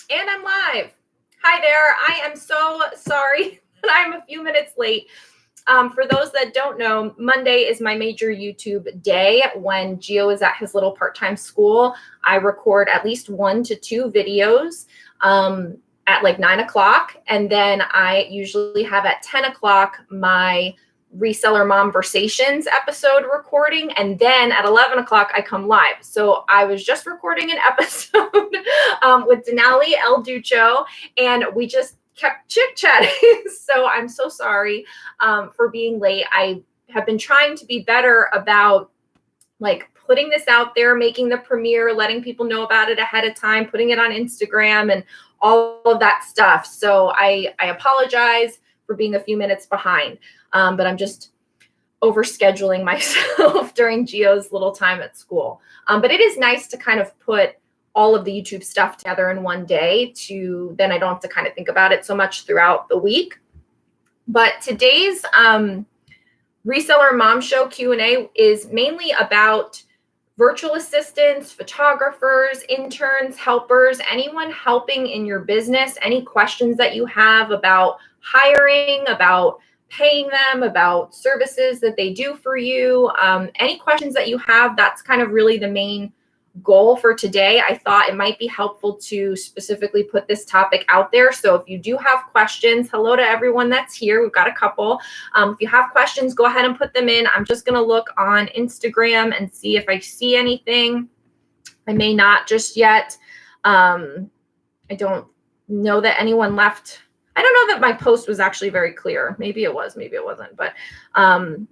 And I'm live. Hi there. I am so sorry that I'm a few minutes late. For those that don't know, Monday is my major YouTube day. When Gio is at his little part-time school, I record at least 1 to 2 videos at like 9 o'clock. And then I usually have at 10 o'clock my reseller momversations episode recording, and then at 11 o'clock I come live. So I was just recording an episode with Denali El Ducho, and we just kept chit-chatting. So I'm so sorry for being late. I have been trying to be better about like putting this out there, making the premiere, letting people know about it ahead of time, putting it on Instagram and all of that stuff. So I apologize for being a few minutes behind. But I'm just overscheduling myself during Gio's little time at school. But it is nice to kind of put all of the YouTube stuff together in one day then I don't have to kind of think about it so much throughout the week. But today's Reseller Mom Show Q&A is mainly about virtual assistants, photographers, interns, helpers, anyone helping in your business, any questions that you have about hiring, about paying them, about services that they do for you, any questions that you have. That's kind of really the main goal for today. I thought it might be helpful to specifically put this topic out there. So if you do have questions, hello to everyone that's here. We've got a couple. If you have questions, go ahead and put them in. I'm just going to look on Instagram and see if I see anything. I may not just yet. I don't know that anyone left. I don't know that my post was actually very clear. Maybe it was, maybe it wasn't. But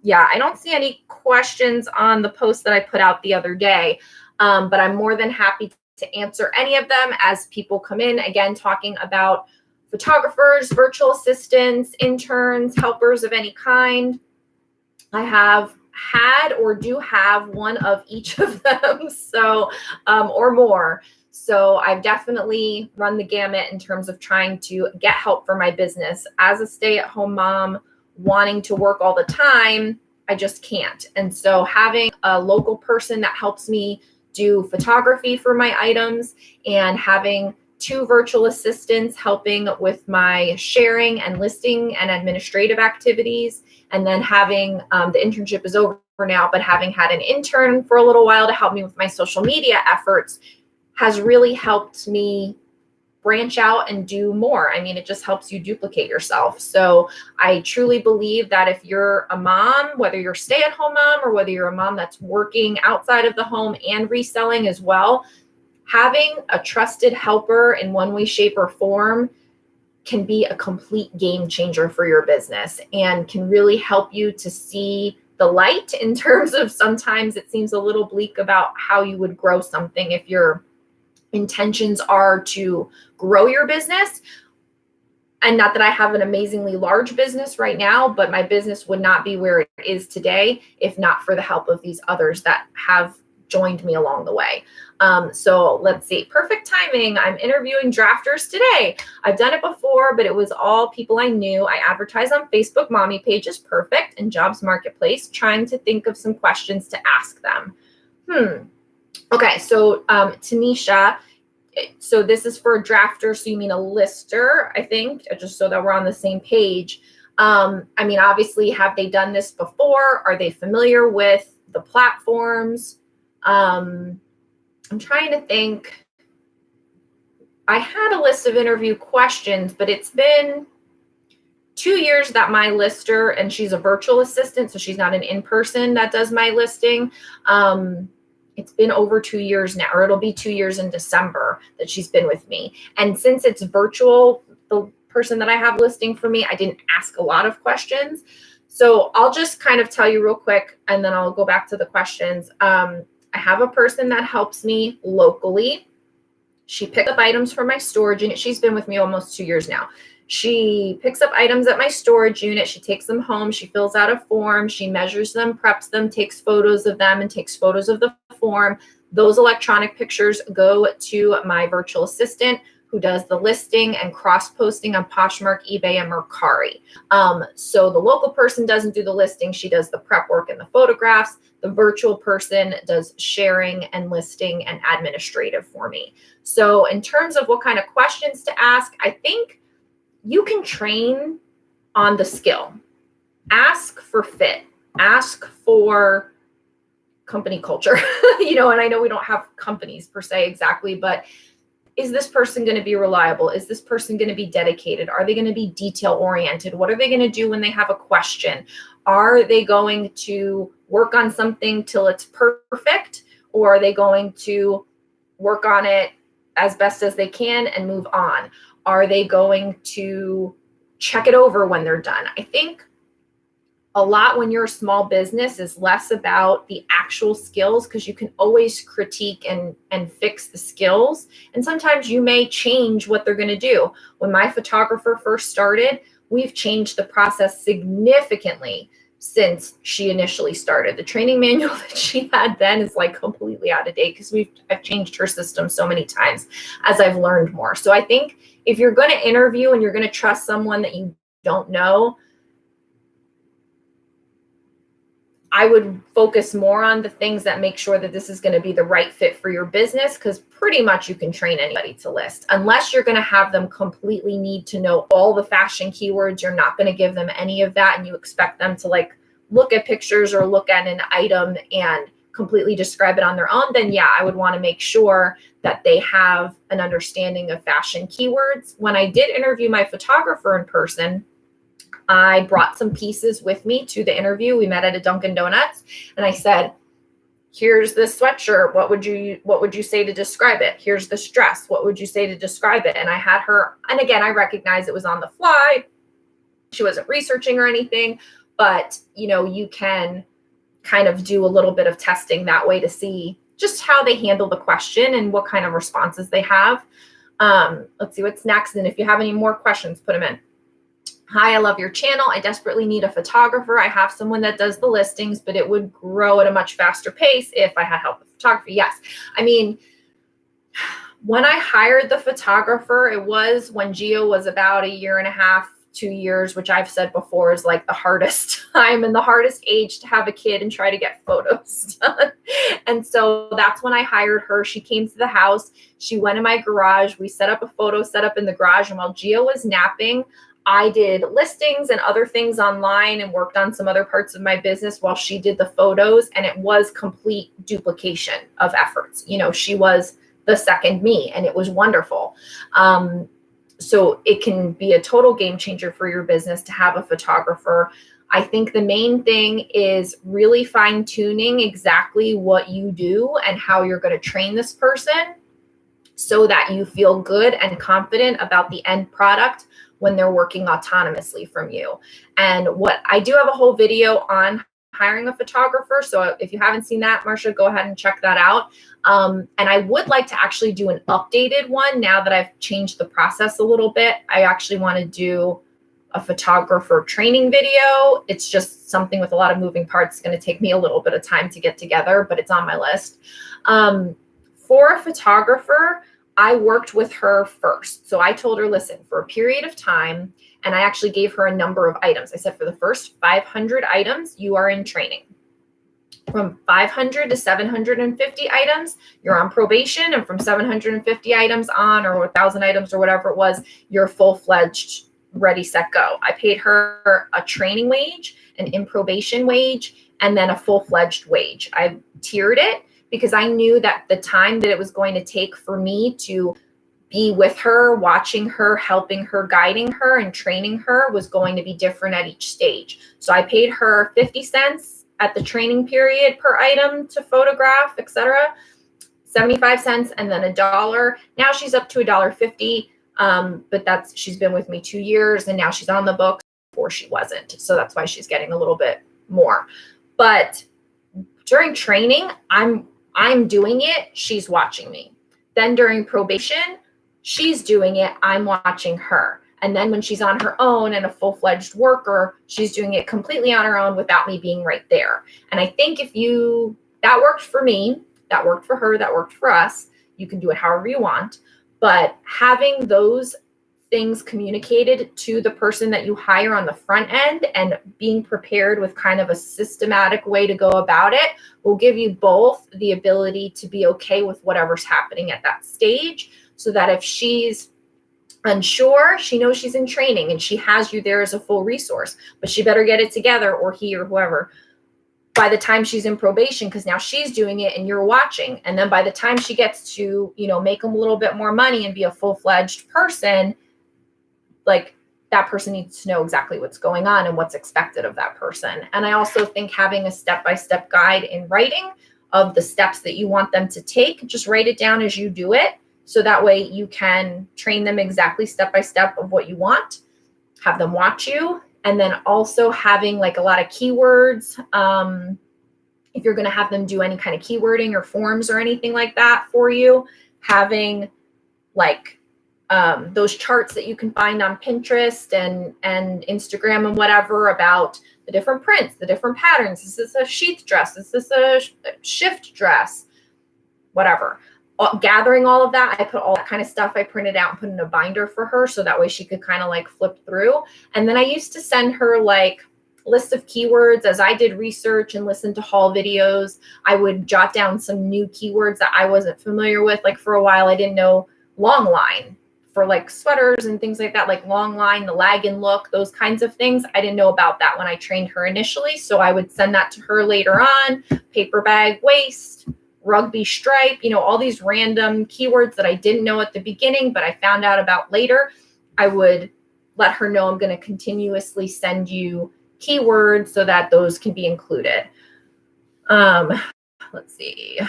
yeah, I don't see any questions on the post that I put out the other day. But I'm more than happy to answer any of them as people come in. Again, talking about photographers, virtual assistants, interns, helpers of any kind. I have had or do have one of each of them, so or more. So I've definitely run the gamut in terms of trying to get help for my business. As a stay-at-home mom, wanting to work all the time, I just can't. And so having a local person that helps me do photography for my items and having 2 virtual assistants helping with my sharing and listing and administrative activities. And then having the internship is over now, but having had an intern for a little while to help me with my social media efforts has really helped me branch out and do more. I mean, it just helps you duplicate yourself. So I truly believe that if you're a mom, whether you're a stay-at-home mom or whether you're a mom that's working outside of the home and reselling as well, having a trusted helper in one way, shape, or form can be a complete game changer for your business and can really help you to see the light in terms of sometimes it seems a little bleak about how you would grow something if your intentions are to grow your business. And not that I have an amazingly large business right now, but my business would not be where it is today if not for the help of these others that have joined me along the way. So let's see. Perfect timing. I'm interviewing drafters today. I've done it before, but it was all people I knew. I advertise on Facebook Mommy Pages, perfect, and Jobs Marketplace, trying to think of some questions to ask them. Okay, so Tanisha, so this is for a drafter, so you mean a lister, I think, just so that we're on the same page. I mean, obviously, have they done this before? Are they familiar with the platforms? I'm trying to think. I had a list of interview questions, but it's been 2 years that my lister, and she's a virtual assistant, so she's not an in-person that does my listing. It's been over 2 years now, or it'll be 2 years in December that she's been with me. And since it's virtual, the person that I have listing for me, I didn't ask a lot of questions. So I'll just kind of tell you real quick, and then I'll go back to the questions. I have a person that helps me locally. She picks up items from my storage unit. She's been with me almost 2 years now. She picks up items at my storage unit. She takes them home. She fills out a form. She measures them, preps them, takes photos of them, and takes photos of the form. Those electronic pictures go to my virtual assistant, who does the listing and cross-posting on Poshmark, eBay, and Mercari. So the local person doesn't do the listing. She does the prep work and the photographs. The virtual person does sharing and listing and administrative for me. So in terms of what kind of questions to ask, I think you can train on the skill. Ask for fit. Ask for company culture, and I know we don't have companies per se exactly, but is this person going to be reliable? Is this person going to be dedicated? Are they going to be detail oriented? What are they going to do when they have a question? Are they going to work on something till it's perfect? Or are they going to work on it as best as they can and move on? Are they going to check it over when they're done? I think a lot when you're a small business is less about the actual skills, because you can always critique and fix the skills. And sometimes you may change what they're going to do. When my photographer first started, we've changed the process significantly since she initially started. The training manual that she had then is like completely out of date, because I've changed her system so many times as I've learned more. So I think if you're going to interview and you're going to trust someone that you don't know, I would focus more on the things that make sure that this is going to be the right fit for your business, because pretty much you can train anybody to list. Unless you're going to have them completely need to know all the fashion keywords, you're not going to give them any of that, and you expect them to like look at pictures or look at an item and completely describe it on their own, then yeah, I would want to make sure that they have an understanding of fashion keywords. When I did interview my photographer in person, I brought some pieces with me to the interview. We met at a Dunkin' Donuts, and I said, here's this sweatshirt. What would you say to describe it? Here's this dress. What would you say to describe it? And I had her, and again, I recognize it was on the fly. She wasn't researching or anything, but you can kind of do a little bit of testing that way to see just how they handle the question and what kind of responses they have. Let's see what's next. And if you have any more questions, put them in. Hi, I love your channel. I desperately need a photographer. I have someone that does the listings, but it would grow at a much faster pace if I had help with photography. Yes. I mean, when I hired the photographer, it was when Gio was about 1.5 years, 2 years, which I've said before is like the hardest time and the hardest age to have a kid and try to get photos done. And so that's when I hired her. She came to the house. She went in my garage. We set up a photo setup in the garage. And while Gio was napping, I did listings and other things online and worked on some other parts of my business while she did the photos. And it was complete duplication of efforts. She was the second me, and it was wonderful. So it can be a total game changer for your business to have a photographer. I think the main thing is really fine tuning exactly what you do and how you're going to train this person so that you feel good and confident about the end product when they're working autonomously from you. And what I do have a whole video on hiring a photographer. So if you haven't seen that, Marsha, go ahead and check that out. And I would like to actually do an updated one now that I've changed the process a little bit. I actually want to do a photographer training video. It's just something with a lot of moving parts. It's going to take me a little bit of time to get together, but it's on my list. For a photographer, I worked with her first. So I told her, listen, for a period of time, and I actually gave her a number of items. I said, for the first 500 items, you are in training. From 500 to 750 items, you're on probation. And from 750 items on, or 1,000 items or whatever it was, you're full-fledged, ready, set, go. I paid her a training wage, an in probation wage, and then a full-fledged wage. I tiered it because I knew that the time that it was going to take for me to be with her, watching her, helping her, guiding her, and training her was going to be different at each stage. So I paid her 50 cents at the training period per item to photograph, etc., 75 cents, and then $1. Now she's up to $1.50. But she's been with me 2 years, and now she's on the books. Before she wasn't. So that's why she's getting a little bit more. But during training, I'm doing it, she's watching me. Then during probation, she's doing it, I'm watching her. And then when she's on her own and a full-fledged worker, she's doing it completely on her own without me being right there. And I think that worked for me, that worked for her, that worked for us. You can do it however you want. But having those things communicated to the person that you hire on the front end and being prepared with kind of a systematic way to go about it will give you both the ability to be okay with whatever's happening at that stage, so that if she's unsure, she knows she's in training and she has you there as a full resource, but she better get it together, or he or whoever, by the time she's in probation, because now she's doing it and you're watching. And then by the time she gets to, make them a little bit more money and be a full-fledged person, like, that person needs to know exactly what's going on and what's expected of that person. And I also think having a step-by-step guide in writing of the steps that you want them to take, just write it down as you do it. So that way you can train them exactly step-by-step of what you want, have them watch you. And then also having like a lot of keywords. If you're going to have them do any kind of keywording or forms or anything like that for you, having like those charts that you can find on Pinterest and Instagram and whatever about the different prints, the different patterns. Is this a sheath dress? Is this a shift dress? Whatever. Gathering all of that, I put all that kind of stuff, I printed out and put in a binder for her, so that way she could kind of like flip through. And then I used to send her like list of keywords as I did research and listened to haul videos. I would jot down some new keywords that I wasn't familiar with. Like for a while, I didn't know long line for like sweaters and things like that, like long line, the lag and look, those kinds of things. I didn't know about that when I trained her initially. So I would send that to her later on. Paper bag waist, rugby stripe, all these random keywords that I didn't know at the beginning, but I found out about later. I would let her know I'm going to continuously send you keywords so that those can be included. Let's see.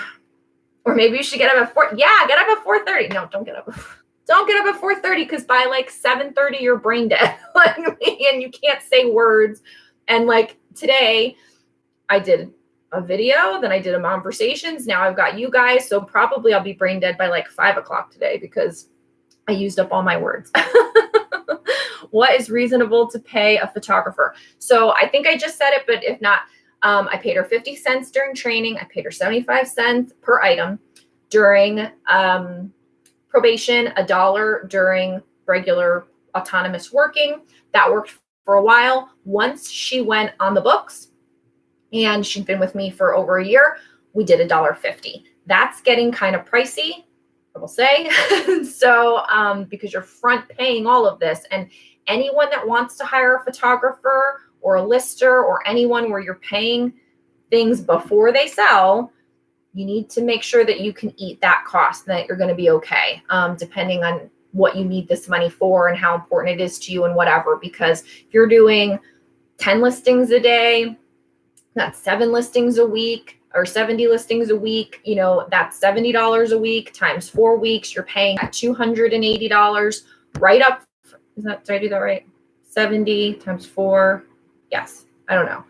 Or maybe you should get up at 4. Yeah, get up at 4:30. No, don't get up. Don't get up at 4:30, because by like 7:30 you're brain dead like me and you can't say words. And like today I did a video, then I did a Momversations. Now I've got you guys, so probably I'll be brain dead by like 5 o'clock today because I used up all my words. What is reasonable to pay a photographer? So I think I just said it, but if not, I paid her 50 cents during training. I paid her 75 cents per item during probation, $1 during regular autonomous working. That worked for a while. Once she went on the books and she'd been with me for over a year, we did $1.50. That's getting kind of pricey, I will say. So because you're front paying all of this, and anyone that wants to hire a photographer or a lister or anyone where you're paying things before they sell, you need to make sure that you can eat that cost, and that you're going to be okay, depending on what you need this money for and how important it is to you and whatever. Because if you're doing 10 listings a day, that's 7 listings a week, or 70 listings a week, that's $70 a week times 4 weeks. You're paying at $280 right up. Did I do that right? 70 times 4. Yes. I don't know.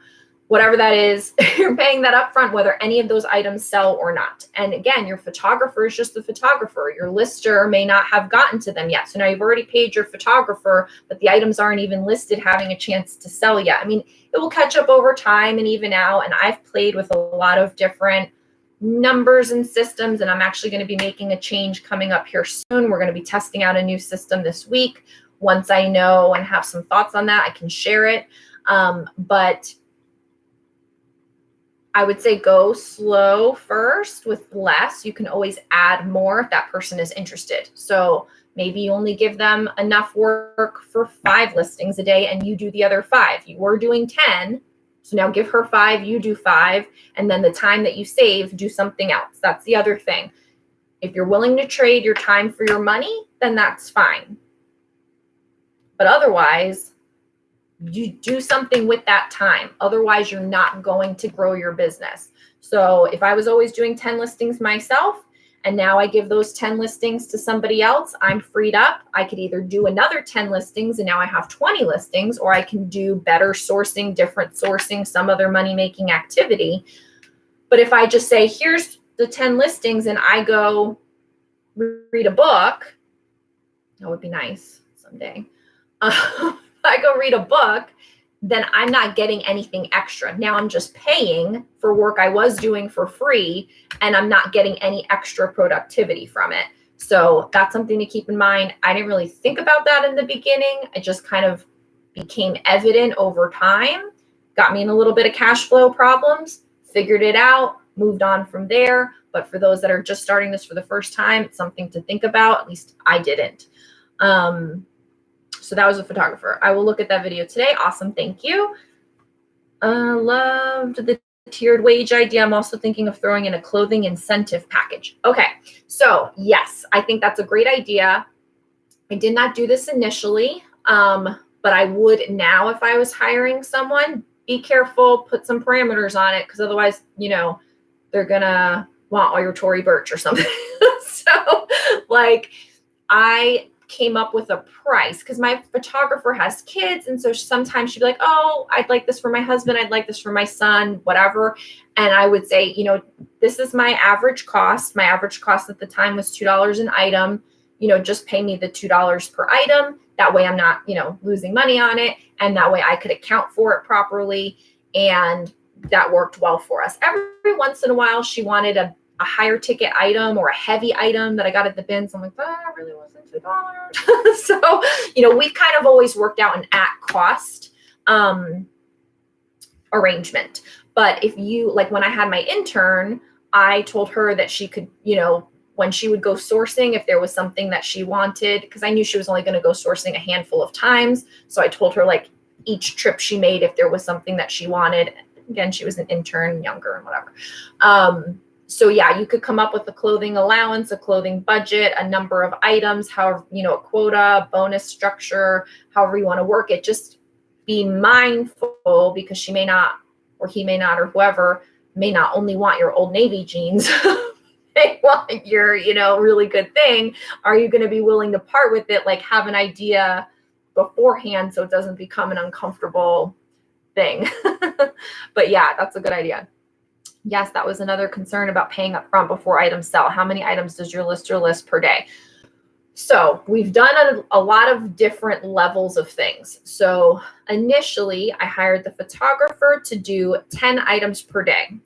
Whatever that is, you're paying that upfront, whether any of those items sell or not. And again, your photographer is just the photographer. Your lister may not have gotten to them yet. So now you've already paid your photographer, but the items aren't even listed, having a chance to sell yet. I mean, it will catch up over time and even out. And I've played with a lot of different numbers and systems, and I'm actually going to be making a change coming up here soon. We're going to be testing out a new system this week. Once I know and have some thoughts on that, I can share it. But I would say go slow first with less. You can always add more if that person is interested. So maybe you only give them enough work for 5 listings a day and you do the other 5. You were doing 10. So now give her 5, you do 5. And then the time that you save, do something else. That's the other thing. If you're willing to trade your time for your money, then that's fine. But otherwise, you do something with that time. Otherwise, you're not going to grow your business. So if I was always doing 10 listings myself, and now I give those 10 listings to somebody else, I'm freed up. I could either do another 10 listings and now I have 20 listings, or I can do better sourcing, different sourcing, some other money-making activity. But if I just say, here's the 10 listings and I go read a book, that would be nice someday. I go read a book, then I'm not getting anything extra. Now I'm just paying for work I was doing for free, and I'm not getting any extra productivity from it. So that's something to keep in mind. I didn't really think about that in the beginning. It just kind of became evident over time, got me in a little bit of cash flow problems, figured it out, moved on from there. But for those that are just starting this for the first time, it's something to think about. At least I didn't. So that was a photographer. I will look at that video today. Awesome. Thank you. Loved the tiered wage idea. I'm also thinking of throwing in a clothing incentive package. Okay. So yes, I think that's a great idea. I did not do this initially, but I would now if I was hiring someone. Be careful, put some parameters on it, because otherwise, they're gonna want all your Tory Burch or something. So like I came up with a price because my photographer has kids. And so sometimes she'd be like, oh, I'd like this for my husband. I'd like this for my son, whatever. And I would say, this is my average cost. My average cost at the time was $2 an item. Just pay me the $2 per item. That way I'm not, losing money on it. And that way I could account for it properly. And that worked well for us. Every once in a while, she wanted a higher ticket item or a heavy item that I got at the bins. I'm like, that really wasn't $2. So, we've kind of always worked out an at cost arrangement. But if you, like when I had my intern, I told her that she could, when she would go sourcing, if there was something that she wanted, because I knew she was only going to go sourcing a handful of times. So I told her like each trip she made, if there was something that she wanted. Again, she was an intern, younger and whatever. So yeah, you could come up with a clothing allowance, a clothing budget, a number of items, however, a quota, bonus structure, however you want to work it. Just be mindful, because she may not, or he may not, or whoever may not only want your Old Navy jeans. They want your, really good thing. Are you going to be willing to part with it? Like have an idea beforehand so it doesn't become an uncomfortable thing. But yeah, that's a good idea. Yes, that was another concern about paying up front before items sell. How many items does your lister list per day? So we've done a lot of different levels of things. So initially, I hired the photographer to do 10 items per day,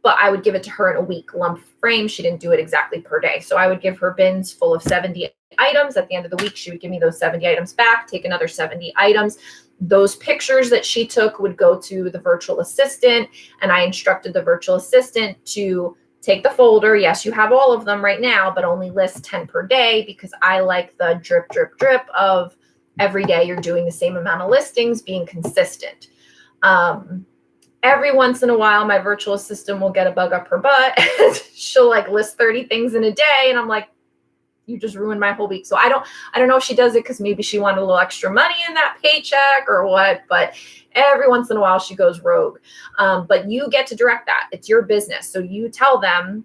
but I would give it to her in a week lump frame. She didn't do it exactly per day. So I would give her bins full of 70 items. At the end of the week, she would give me those 70 items back, take another 70 items. Those pictures that she took would go to the virtual assistant, and I instructed the virtual assistant to take the folder. Yes, you have all of them right now, but only list 10 per day, because I like the drip, drip, drip of every day you're doing the same amount of listings, being consistent. Every once in a while, my virtual assistant will get a bug up her butt. She'll like list 30 things in a day, and I'm like, you just ruined my whole week. So I don't know if she does it because maybe she wanted a little extra money in that paycheck or what, but every once in a while she goes rogue. But you get to direct that. It's your business. So you tell them,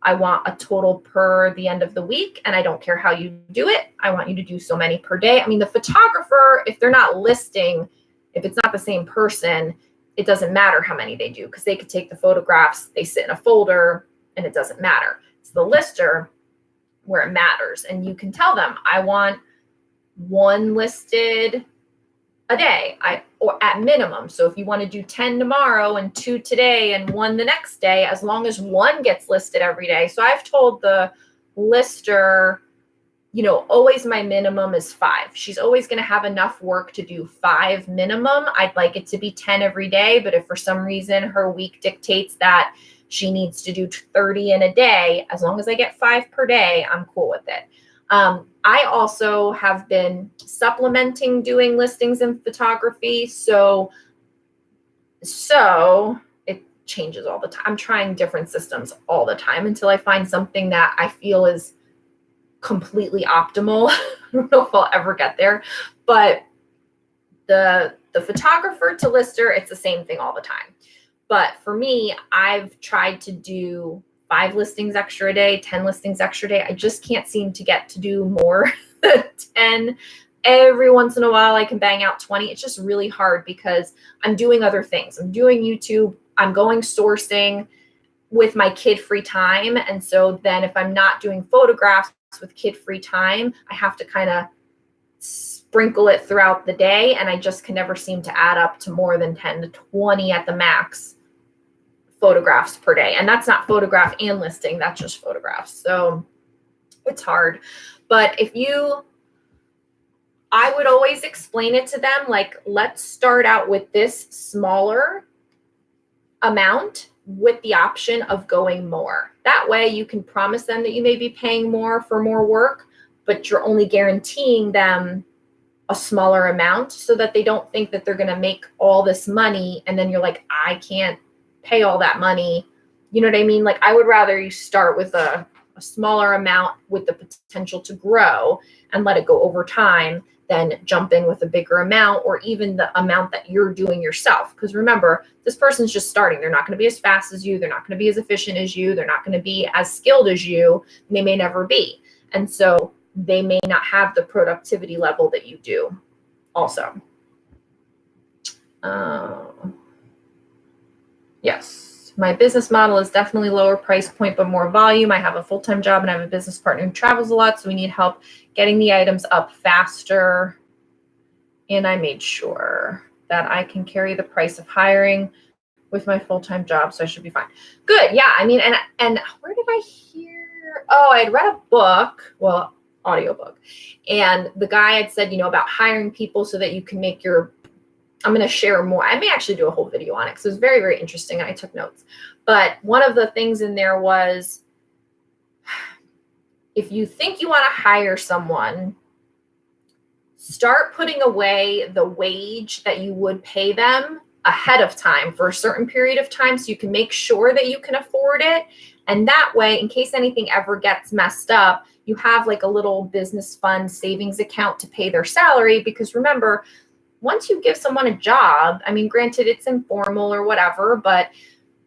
I want a total per the end of the week, and I don't care how you do it. I want you to do so many per day. I mean, the photographer, if they're not listing, if it's not the same person, it doesn't matter how many they do, because they could take the photographs, they sit in a folder, and it doesn't matter. It's the lister where it matters. And you can tell them, I want one listed a day, or at minimum. So if you want to do 10 tomorrow and 2 today and 1 the next day, as long as 1 gets listed every day. So I've told the lister, always my minimum is 5. She's always going to have enough work to do 5 minimum. I'd like it to be 10 every day, but if for some reason her week dictates that she needs to do 30 in a day, as long as I get 5 per day, I'm cool with it. I also have been supplementing doing listings in photography. So it changes all the time. I'm trying different systems all the time until I find something that I feel is completely optimal. I don't know if I'll ever get there, but the photographer to lister, it's the same thing all the time. But for me, I've tried to do 5 listings extra a day, 10 listings extra a day. I just can't seem to get to do more than 10. Every once in a while, I can bang out 20. It's just really hard because I'm doing other things. I'm doing YouTube. I'm going sourcing with my kid-free time. And so then if I'm not doing photographs with kid-free time, I have to kind of sprinkle it throughout the day. And I just can never seem to add up to more than 10 to 20 at the max photographs per day. And that's not photograph and listing. That's just photographs. So it's hard. But I would always explain it to them, like, let's start out with this smaller amount with the option of going more. That way you can promise them that you may be paying more for more work, but you're only guaranteeing them a smaller amount so that they don't think that they're going to make all this money. And then you're like, I can't pay all that money. You know what I mean? Like, I would rather you start with a smaller amount with the potential to grow and let it go over time than jump in with a bigger amount, or even the amount that you're doing yourself. Because remember, this person's just starting. They're not going to be as fast as you. They're not going to be as efficient as you. They're not going to be as skilled as you. And they may never be. And so they may not have the productivity level that you do also. Yes. My business model is definitely lower price point, but more volume. I have a full-time job and I have a business partner who travels a lot. So we need help getting the items up faster. And I made sure that I can carry the price of hiring with my full-time job. So I should be fine. Good. Yeah. I mean, and where did I hear? Oh, I had read a book, well, audiobook. And the guy had said, about hiring people so that you can make I'm going to share more. I may actually do a whole video on it because it was very, very interesting. And I took notes. But one of the things in there was, if you think you want to hire someone, start putting away the wage that you would pay them ahead of time for a certain period of time so you can make sure that you can afford it. And that way, in case anything ever gets messed up, you have like a little business fund savings account to pay their salary. Because remember, once you give someone a job, I mean, granted, it's informal or whatever, but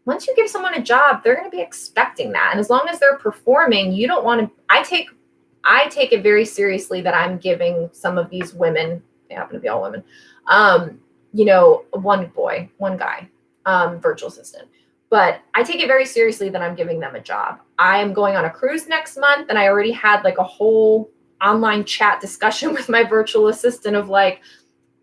once you give someone a job, they're going to be expecting that. And as long as they're performing, you don't want to, I take it very seriously that I'm giving some of these women, they happen to be all women, one guy, virtual assistant. But I take it very seriously that I'm giving them a job. I am going on a cruise next month, and I already had like a whole online chat discussion with my virtual assistant of like,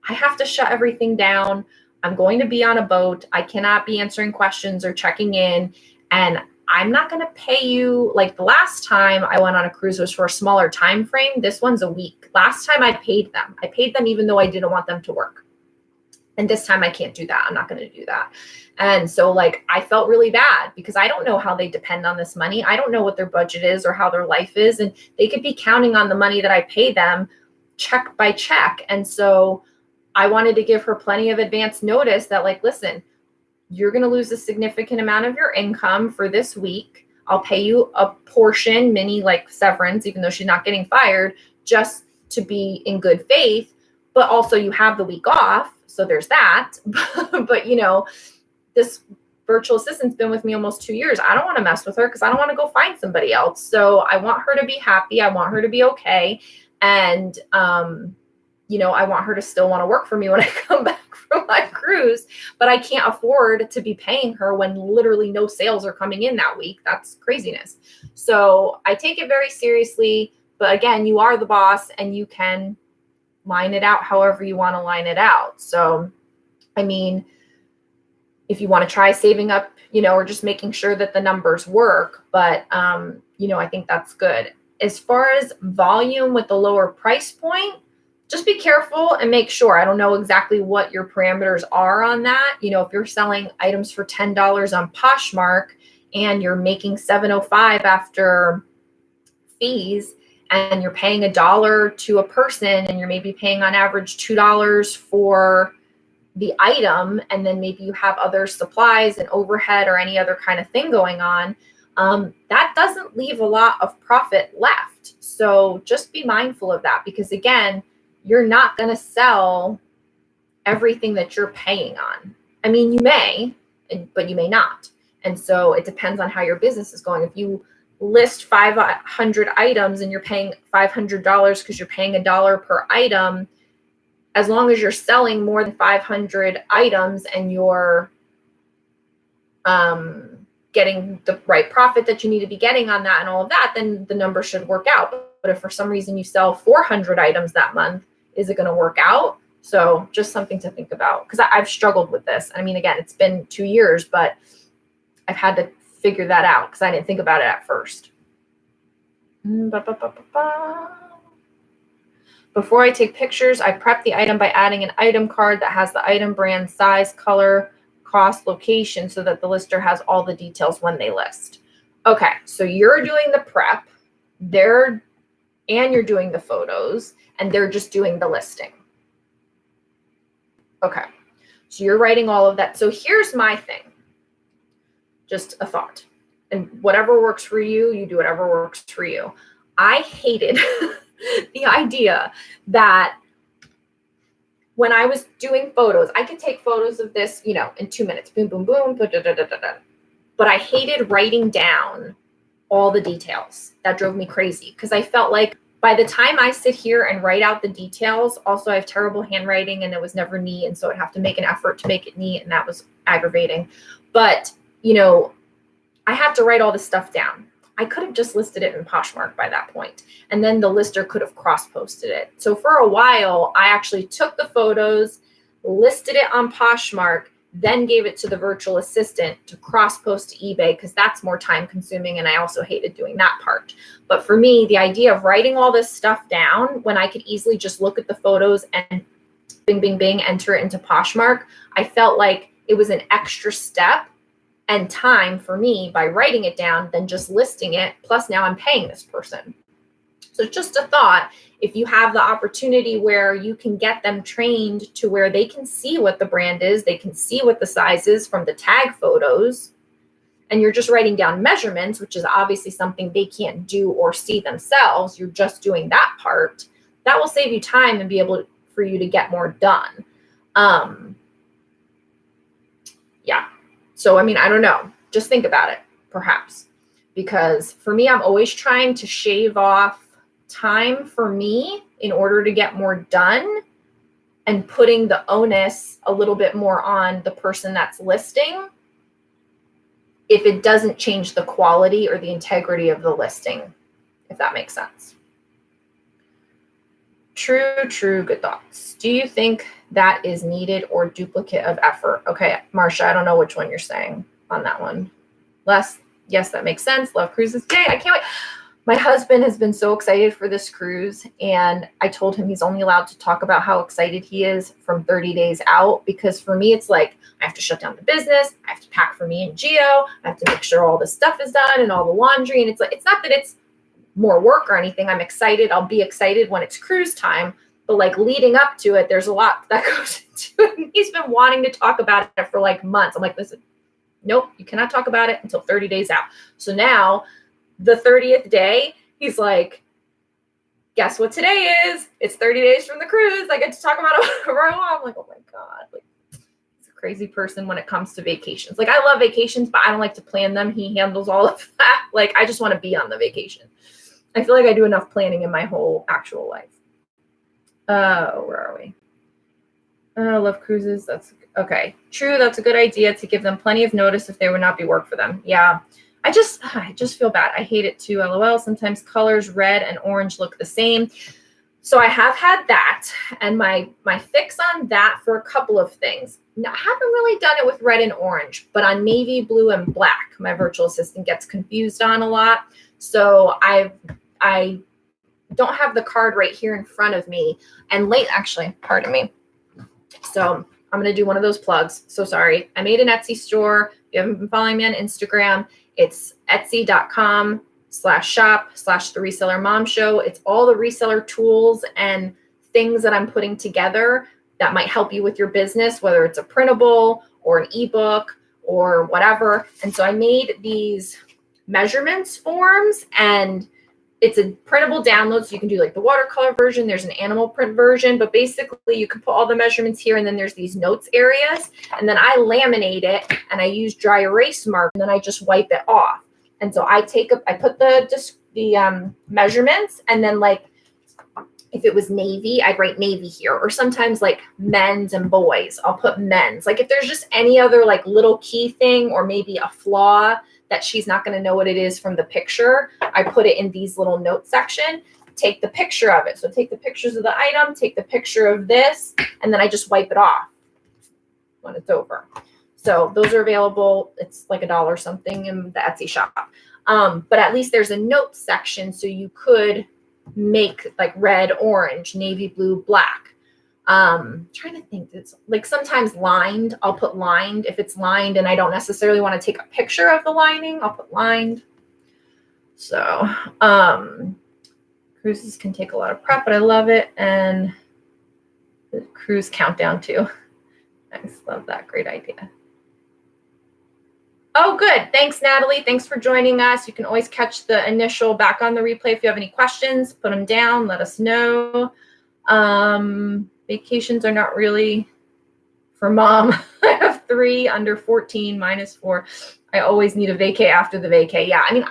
I have to shut everything down. I'm going to be on a boat. I cannot be answering questions or checking in. And I'm not going to pay you. Like the last time I went on a cruise was for a smaller time frame. This one's a week. Last time I paid them even though I didn't want them to work. And this time I can't do that. I'm not going to do that. And so like, I felt really bad because I don't know how they depend on this money. I don't know what their budget is or how their life is. And they could be counting on the money that I pay them check by check. And so I wanted to give her plenty of advance notice that like, listen, you're going to lose a significant amount of your income for this week. I'll pay you a portion, mini like severance, even though she's not getting fired, just to be in good faith. But also you have the week off. So there's that. But this virtual assistant's been with me almost 2 years. I don't want to mess with her because I don't want to go find somebody else. So I want her to be happy. I want her to be okay. And, I want her to still want to work for me when I come back from my cruise, but I can't afford to be paying her when literally no sales are coming in that week. That's craziness. So I take it very seriously, but again, you are the boss and you can line it out however you want to line it out. So, I mean, if you want to try saving up, or just making sure that the numbers work, but, I think that's good. As far as volume with the lower price point, just be careful and make sure. I don't know exactly what your parameters are on that. If you're selling items for $10 on Poshmark and you're making $7.05 after fees, and you're paying $1 to a person, and you're maybe paying on average $2 for the item, and then maybe you have other supplies and overhead or any other kind of thing going on, that doesn't leave a lot of profit left. So just be mindful of that, because again, you're not going to sell everything that you're paying on. I mean, you may, but you may not. And so it depends on how your business is going. If you list 500 items and you're paying $500 because you're paying $1 per item, as long as you're selling more than 500 items and you're getting the right profit that you need to be getting on that and all of that, then the number should work out. But if for some reason you sell 400 items that month, is it going to work out? So just something to think about, because I've struggled with this. I mean, again, it's been 2 years, but I've had to figure that out because I didn't think about it at first. Before I take pictures, I prep the item by adding an item card that has the item brand, size, color, cost, location, so that the lister has all the details when they list. Okay, so you're doing the prep, you're doing the photos, and they're just doing the listing. Okay, so you're writing all of that. So here's my thing. Just a thought. And whatever works for you, you do whatever works for you. I hated the idea that when I was doing photos, I could take photos of this, in 2 minutes, boom, boom, boom, da, da, da, da, da. But I hated writing down all the details. That drove me crazy because I felt like by the time I sit here and write out the details, also I have terrible handwriting and it was never neat. And so I'd have to make an effort to make it neat. And that was aggravating. But, I had to write all this stuff down. I could have just listed it in Poshmark by that point. And then the lister could have cross-posted it. So for a while, I actually took the photos, listed it on Poshmark, then gave it to the virtual assistant to cross-post to eBay because that's more time consuming. And I also hated doing that part. But for me, the idea of writing all this stuff down when I could easily just look at the photos and bing, bing, bing, enter it into Poshmark, I felt like it was an extra step and time for me by writing it down than just listing it. Plus now I'm paying this person. So just a thought, if you have the opportunity where you can get them trained to where they can see what the brand is, they can see what the size is from the tag photos, and you're just writing down measurements, which is obviously something they can't do or see themselves. You're just doing that part. That will save you time and be able for you to get more done. Yeah. So, I don't know. Just think about it, perhaps. Because for me, I'm always trying to shave off time for me in order to get more done and putting the onus a little bit more on the person that's listing if it doesn't change the quality or the integrity of the listing, if that makes sense. True, good thoughts. Do you think that is needed or duplicate of effort? Okay, Marsha, I don't know which one you're saying on that one. Yes, that makes sense. Love cruises today. I can't wait. My husband has been so excited for this cruise, and I told him he's only allowed to talk about how excited he is from 30 days out, because for me, it's like I have to shut down the business. I have to pack for me and Gio. I have to make sure all the stuff is done and all the laundry. And it's like, it's not that it's more work or anything. I'm excited. I'll be excited when it's cruise time, but like leading up to it, there's a lot that goes into it. He's been wanting to talk about it for like months. I'm like, listen, nope, you cannot talk about it until 30 days out. So now the 30th day, he's like, guess what today is? It's 30 days from the cruise. I get to talk about it for a while. I'm like, oh my God, like he's a crazy person when it comes to vacations. Like I love vacations, but I don't like to plan them. He handles all of that. Like I just want to be on the vacation. I feel like I do enough planning in my whole actual life. Where are we? Love cruises. That's okay. True. That's a good idea to give them plenty of notice if they would not be work for them. Yeah. I just feel bad. I hate it too. LOL. Sometimes colors, red and orange, look the same. So I have had that, and my fix on that for a couple of things. Now, I haven't really done it with red and orange, but on navy, blue, and black, my virtual assistant gets confused on a lot. So I don't have the card right here in front of me. And actually, pardon me. So I'm going to do one of those plugs. So sorry. I made an Etsy store. If you haven't been following me on Instagram, it's etsy.com/shop/the reseller mom show. It's all the reseller tools and things that I'm putting together that might help you with your business, whether it's a printable or an ebook or whatever. And so I made these measurements forms, and it's a printable download. So you can do like the watercolor version. There's an animal print version, but basically you can put all the measurements here. And then there's these notes areas. And then I laminate it and I use dry erase mark, and then I just wipe it off. And so I put the measurements, and then like, if it was navy, I'd write navy here, or sometimes like men's and boys, I'll put men's. Like if there's just any other like little key thing or maybe a flaw that she's not going to know what it is from the picture, I put it in these little note section, take the picture of it. So take the pictures of the item, take the picture of this, and then I just wipe it off when it's over. So those are available. It's like $1 something in the Etsy shop. But at least there's a notes section, so you could make like red, orange, navy blue, black. Trying to think, it's like sometimes lined. I'll put lined if it's lined and I don't necessarily want to take a picture of the lining. I'll put lined. So cruises can take a lot of prep, but I love it. And the cruise countdown too. Nice, love that. Great idea. Oh, good. Thanks, Natalie. Thanks for joining us. You can always catch the initial back on the replay. If you have any questions, put them down. Let us know. Vacations are not really for mom. I have 3 under 14, -4. I always need a vacay after the vacay. Yeah, I mean,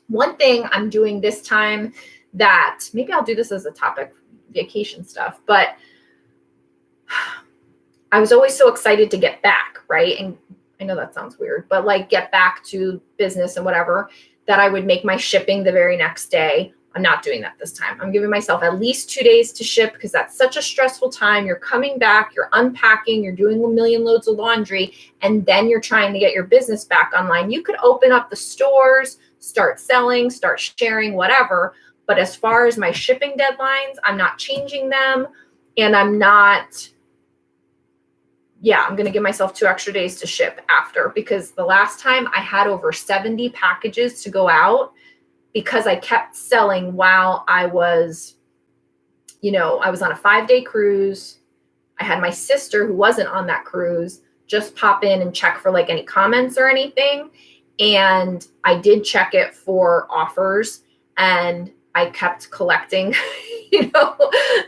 one thing I'm doing this time that maybe I'll do this as a topic, vacation stuff, but I was always so excited to get back, right? And I know that sounds weird, but like get back to business and whatever, that I would make my shipping the very next day. I'm not doing that this time. I'm giving myself at least 2 days to ship because that's such a stressful time. You're coming back, you're unpacking, you're doing a million loads of laundry, and then you're trying to get your business back online. You could open up the stores, start selling, start sharing, whatever. But as far as my shipping deadlines, I'm not changing them. And I'm going to give myself 2 extra days to ship after, because the last time I had over 70 packages to go out because I kept selling while I was, I was on a 5-day cruise. I had my sister who wasn't on that cruise just pop in and check for like any comments or anything. And I did check it for offers, and I kept collecting,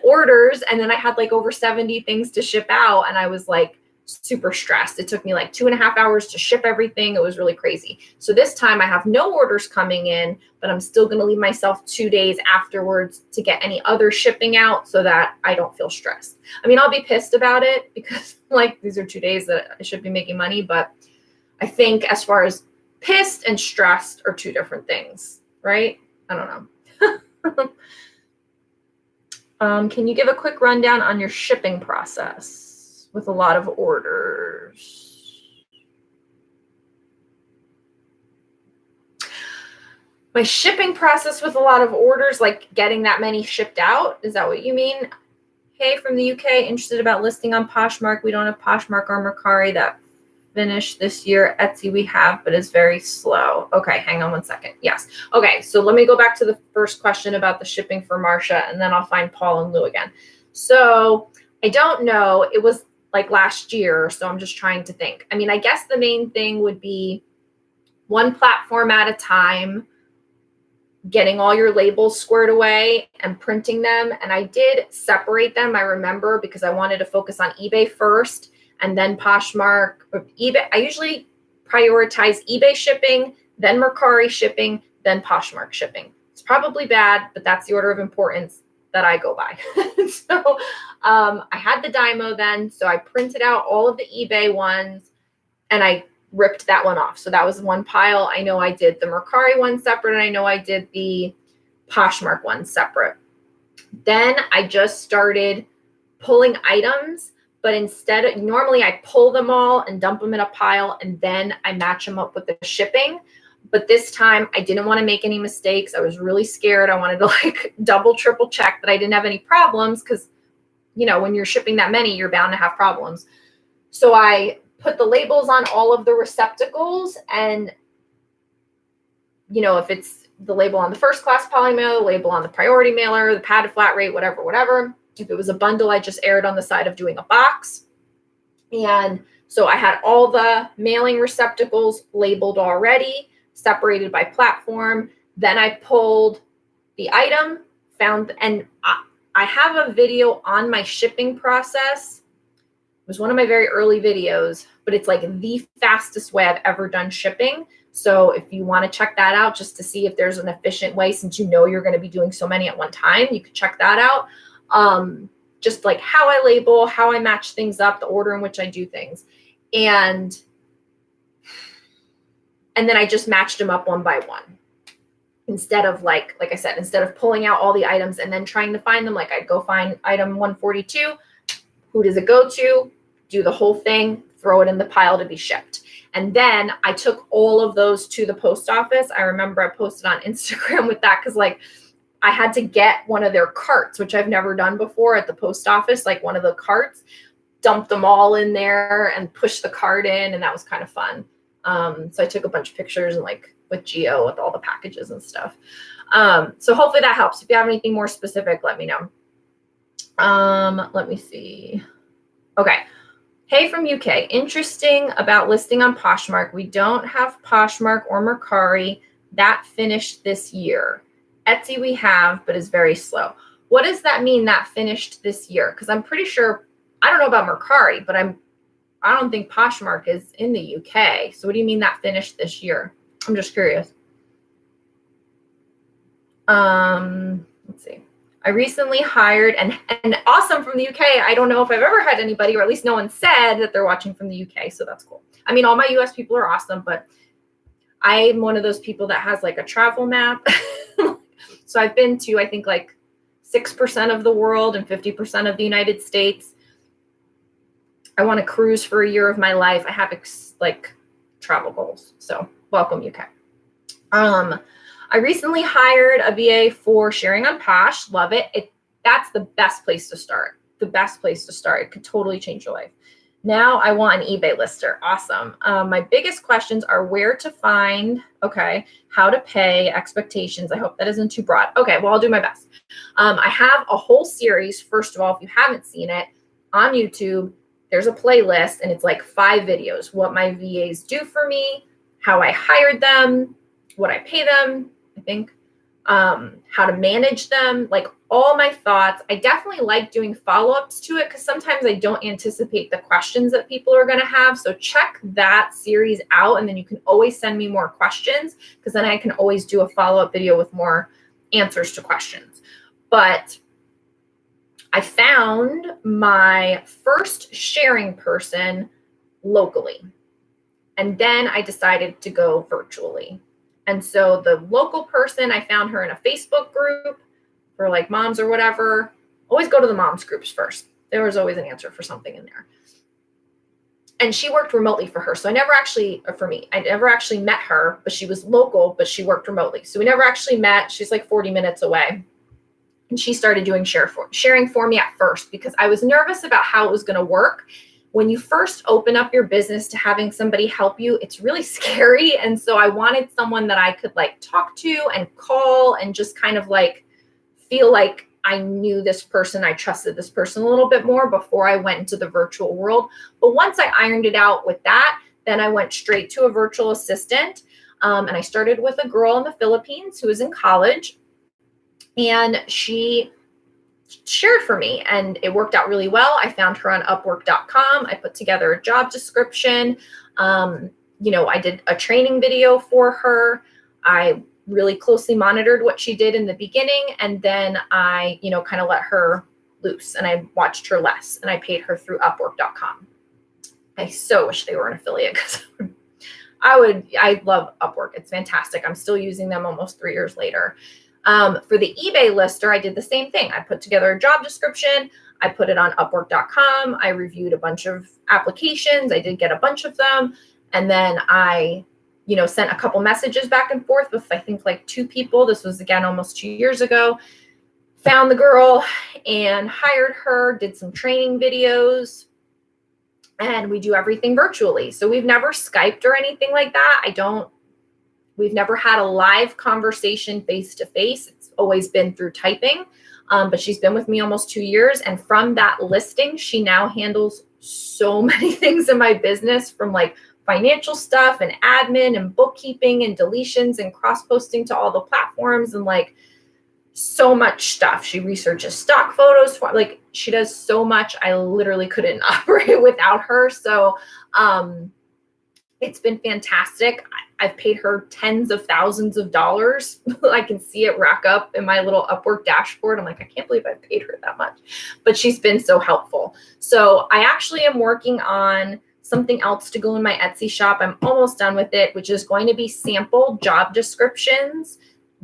orders. And then I had like over 70 things to ship out. And I was like super stressed. It took me like 2.5 hours to ship everything. It was really crazy. So this time I have no orders coming in, but I'm still going to leave myself 2 days afterwards to get any other shipping out so that I don't feel stressed. I mean, I'll be pissed about it because like these are 2 days that I should be making money. But I think as far as pissed and stressed are 2 different things, right? I don't know. Can you give a quick rundown on your shipping process with a lot of orders? My shipping process with a lot of orders, like getting that many shipped out. Is that what you mean? Hey, from the UK, interested about listing on Poshmark. We don't have Poshmark or Mercari that finished this year. Etsy we have, but it's very slow. Okay, hang on 1 second. Yes. Okay, so let me go back to the first question about the shipping for Marsha, and then I'll find Paul and Lou again. So I don't know. It was like last year, so I'm just trying to think. I mean, I guess the main thing would be one platform at a time, getting all your labels squared away and printing them. And I did separate them, I remember, because I wanted to focus on eBay first and then Poshmark or eBay. I usually prioritize eBay shipping, then Mercari shipping, then Poshmark shipping. It's probably bad, but that's the order of importance that I go by. So I had the Dymo then, so I printed out all of the eBay ones and I ripped that one off. So that was one pile. I know I did the Mercari one separate, and I know I did the Poshmark one separate. Then I just started pulling items, but normally I pull them all and dump them in a pile, and then I match them up with the shipping. But this time I didn't want to make any mistakes. I was really scared. I wanted to like double, triple check that I didn't have any problems, because, when you're shipping that many, you're bound to have problems. So I put the labels on all of the receptacles, and, if it's the label on the first class poly mailer, the label on the priority mailer, the padded flat rate, whatever. If it was a bundle, I just erred on the side of doing a box. And so I had all the mailing receptacles labeled already, separated by platform. Then I pulled the item, and I have a video on my shipping process. It was one of my very early videos, but it's like the fastest way I've ever done shipping. So if you want to check that out, just to see if there's an efficient way, since you're going to be doing so many at one time, you could check that out. Just like how I label, how I match things up, the order in which I do things. And then I just matched them up one by one. Instead of like I said, instead of pulling out all the items and then trying to find them, like I'd go find item 142. Who does it go to? Do the whole thing, throw it in the pile to be shipped. And then I took all of those to the post office. I remember I posted on Instagram with that because like I had to get one of their carts, which I've never done before at the post office, like one of the carts, dump them all in there and push the cart in. And that was kind of fun. So I took a bunch of pictures and like with Geo with all the packages and stuff. So hopefully that helps. If you have anything more specific, let me know. Let me see. Okay. Hey from UK, interesting about listing on Poshmark. We don't have Poshmark or Mercari. That finished this year. Etsy we have, but is very slow. What does that mean, that finished this year? Because I'm pretty sure, I don't know about Mercari, but I don't think Poshmark is in the UK. So what do you mean that finished this year? I'm just curious. Let's see. I recently hired and awesome from the UK. I don't know if I've ever had anybody, or at least no one said that they're watching from the UK. So that's cool. I mean, all my US people are awesome, but I'm one of those people that has like a travel map. So I've been to, I think like 6% of the world and 50% of the United States. I want to cruise for a year of my life. I have like travel goals. So welcome UK. I recently hired a VA for sharing on Posh. Love it. That's the best place to start. The best place to start. It could totally change your life. Now I want an eBay lister. Awesome. My biggest questions are where to find, okay, how to pay, expectations. I hope that isn't too broad. Okay, well, I'll do my best. I have a whole series. First of all, if you haven't seen it, on YouTube, there's a playlist and it's like 5 videos. What my VAs do for me, how I hired them, what I pay them, I think, how to manage them, like all my thoughts. I definitely like doing follow-ups to it because sometimes I don't anticipate the questions that people are going to have. So check that series out, and then you can always send me more questions because then I can always do a follow-up video with more answers to questions. But I found my first sharing person locally, and then I decided to go virtually. And so the local person, I found her in a Facebook group for like moms or whatever. Always go to the moms groups first. There was always an answer for something in there. And she worked remotely for her. So I never actually met her, but she was local, but she worked remotely. So we never actually met. She's like 40 minutes away. And she started doing sharing for me at first because I was nervous about how it was going to work. When you first open up your business to having somebody help you, it's really scary. And so I wanted someone that I could like talk to and call and just kind of like feel like I knew this person, I trusted this person a little bit more before I went into the virtual world. But once I ironed it out with that, then I went straight to a virtual assistant. And I started with a girl in the Philippines who was in college, and she shared for me and it worked out really well. I found her on upwork.com. I put together a job description. I did a training video for her. I really closely monitored what she did in the beginning. And then I, kind of let her loose and I watched her less and I paid her through upwork.com. I so wish they were an affiliate because I love Upwork. It's fantastic. I'm still using them almost 3 years later. For the eBay lister, I did the same thing. I put together a job description. I put it on upwork.com. I reviewed a bunch of applications. I did get a bunch of them. And then I, sent a couple messages back and forth with, I think, like 2 people. This was, again, almost 2 years ago. Found the girl and hired her, did some training videos, and we do everything virtually. So we've never Skyped or anything like that. We've never had a live conversation face-to-face. It's always been through typing, but she's been with me almost 2 years. And from that listing, she now handles so many things in my business, from like financial stuff and admin and bookkeeping and deletions and cross-posting to all the platforms and like so much stuff. She researches stock photos for, like, she does so much. I literally couldn't operate without her. So, it's been fantastic. I've paid her tens of thousands of dollars. I can see it rack up in my little Upwork dashboard. I'm like, I can't believe I paid her that much, but she's been so helpful. So I actually am working on something else to go in my Etsy shop. I'm almost done with it, which is going to be sample job descriptions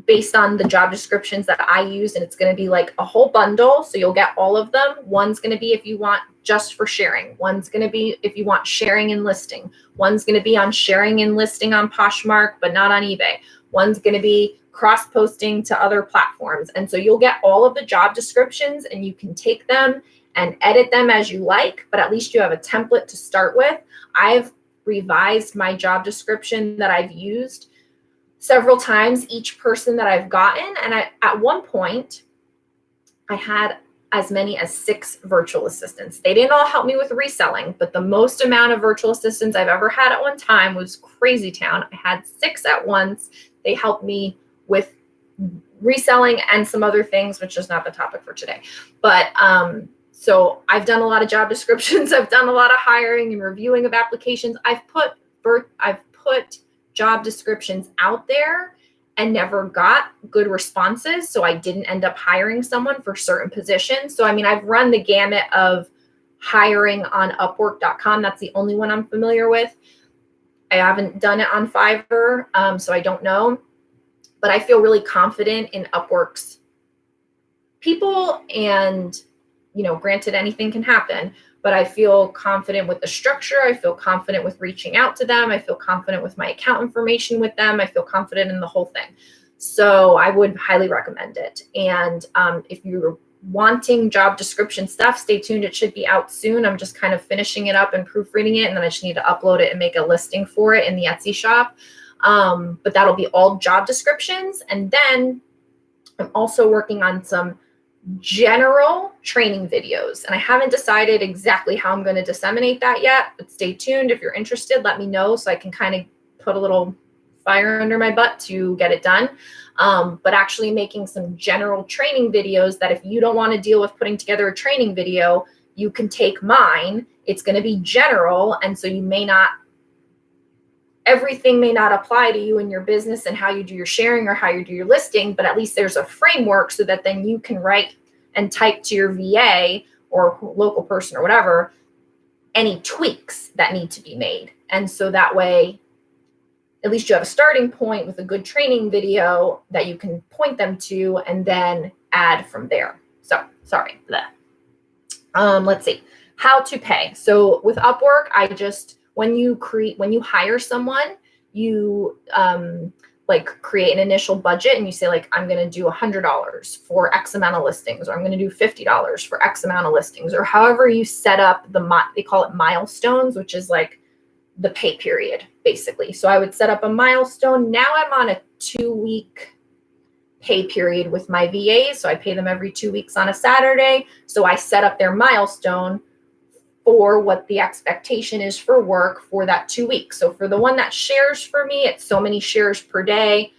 based on the job descriptions that I use, and it's going to be like a whole bundle. So you'll get all of them. One's going to be if you want just for sharing. One's going to be if you want sharing and listing. One's going to be on sharing and listing on Poshmark, but not on eBay. One's going to be cross-posting to other platforms. And so you'll get all of the job descriptions, and you can take them and edit them as you like, but at least you have a template to start with. I've revised my job description that I've used several times, each person that I've gotten. And at one point, I had as many as 6 virtual assistants. They didn't all help me with reselling, but the most amount of virtual assistants I've ever had at one time was crazy town. I had 6 at once. They helped me with reselling and some other things, which is not the topic for today. But so I've done a lot of job descriptions. I've done a lot of hiring and reviewing of applications. I've put job descriptions out there and never got good responses. So I didn't end up hiring someone for certain positions. So, I mean, I've run the gamut of hiring on Upwork.com. That's the only one I'm familiar with. I haven't done it on Fiverr, so I don't know. But I feel really confident in Upwork's people. And, you know, granted, anything can happen, but I feel confident with the structure. I feel confident with reaching out to them. I feel confident with my account information with them. I feel confident in the whole thing. So I would highly recommend it. And if you're wanting job description stuff, stay tuned. It should be out soon. I'm just kind of finishing it up and proofreading it. And then I just need to upload it and make a listing for it in the Etsy shop. But that'll be all job descriptions. And then I'm also working on some general training videos, and I haven't decided exactly how I'm going to disseminate that yet, but stay tuned. If you're interested, let me know so I can kind of put a little fire under my butt to get it done. But actually making some general training videos that if you don't want to deal with putting together a training video, you can take mine. It's going to be general, and so everything may not apply to you in your business and how you do your sharing or how you do your listing, but at least there's a framework so that then you can write and type to your VA or local person or whatever, any tweaks that need to be made. And so that way, at least you have a starting point with a good training video that you can point them to and then add from there. So sorry. Let's see how to pay. So with Upwork, when you hire someone, you create an initial budget and you say like, I'm going to do $100 for X amount of listings, or I'm going to do $50 for X amount of listings, or however you set up they call it milestones, which is like the pay period basically. So I would set up a milestone. Now I'm on a 2-week pay period with my VA. So I pay them every 2 weeks on a Saturday. So I set up their milestone for what the expectation is for work for that 2 weeks. So for the one that shares for me, it's so many shares per day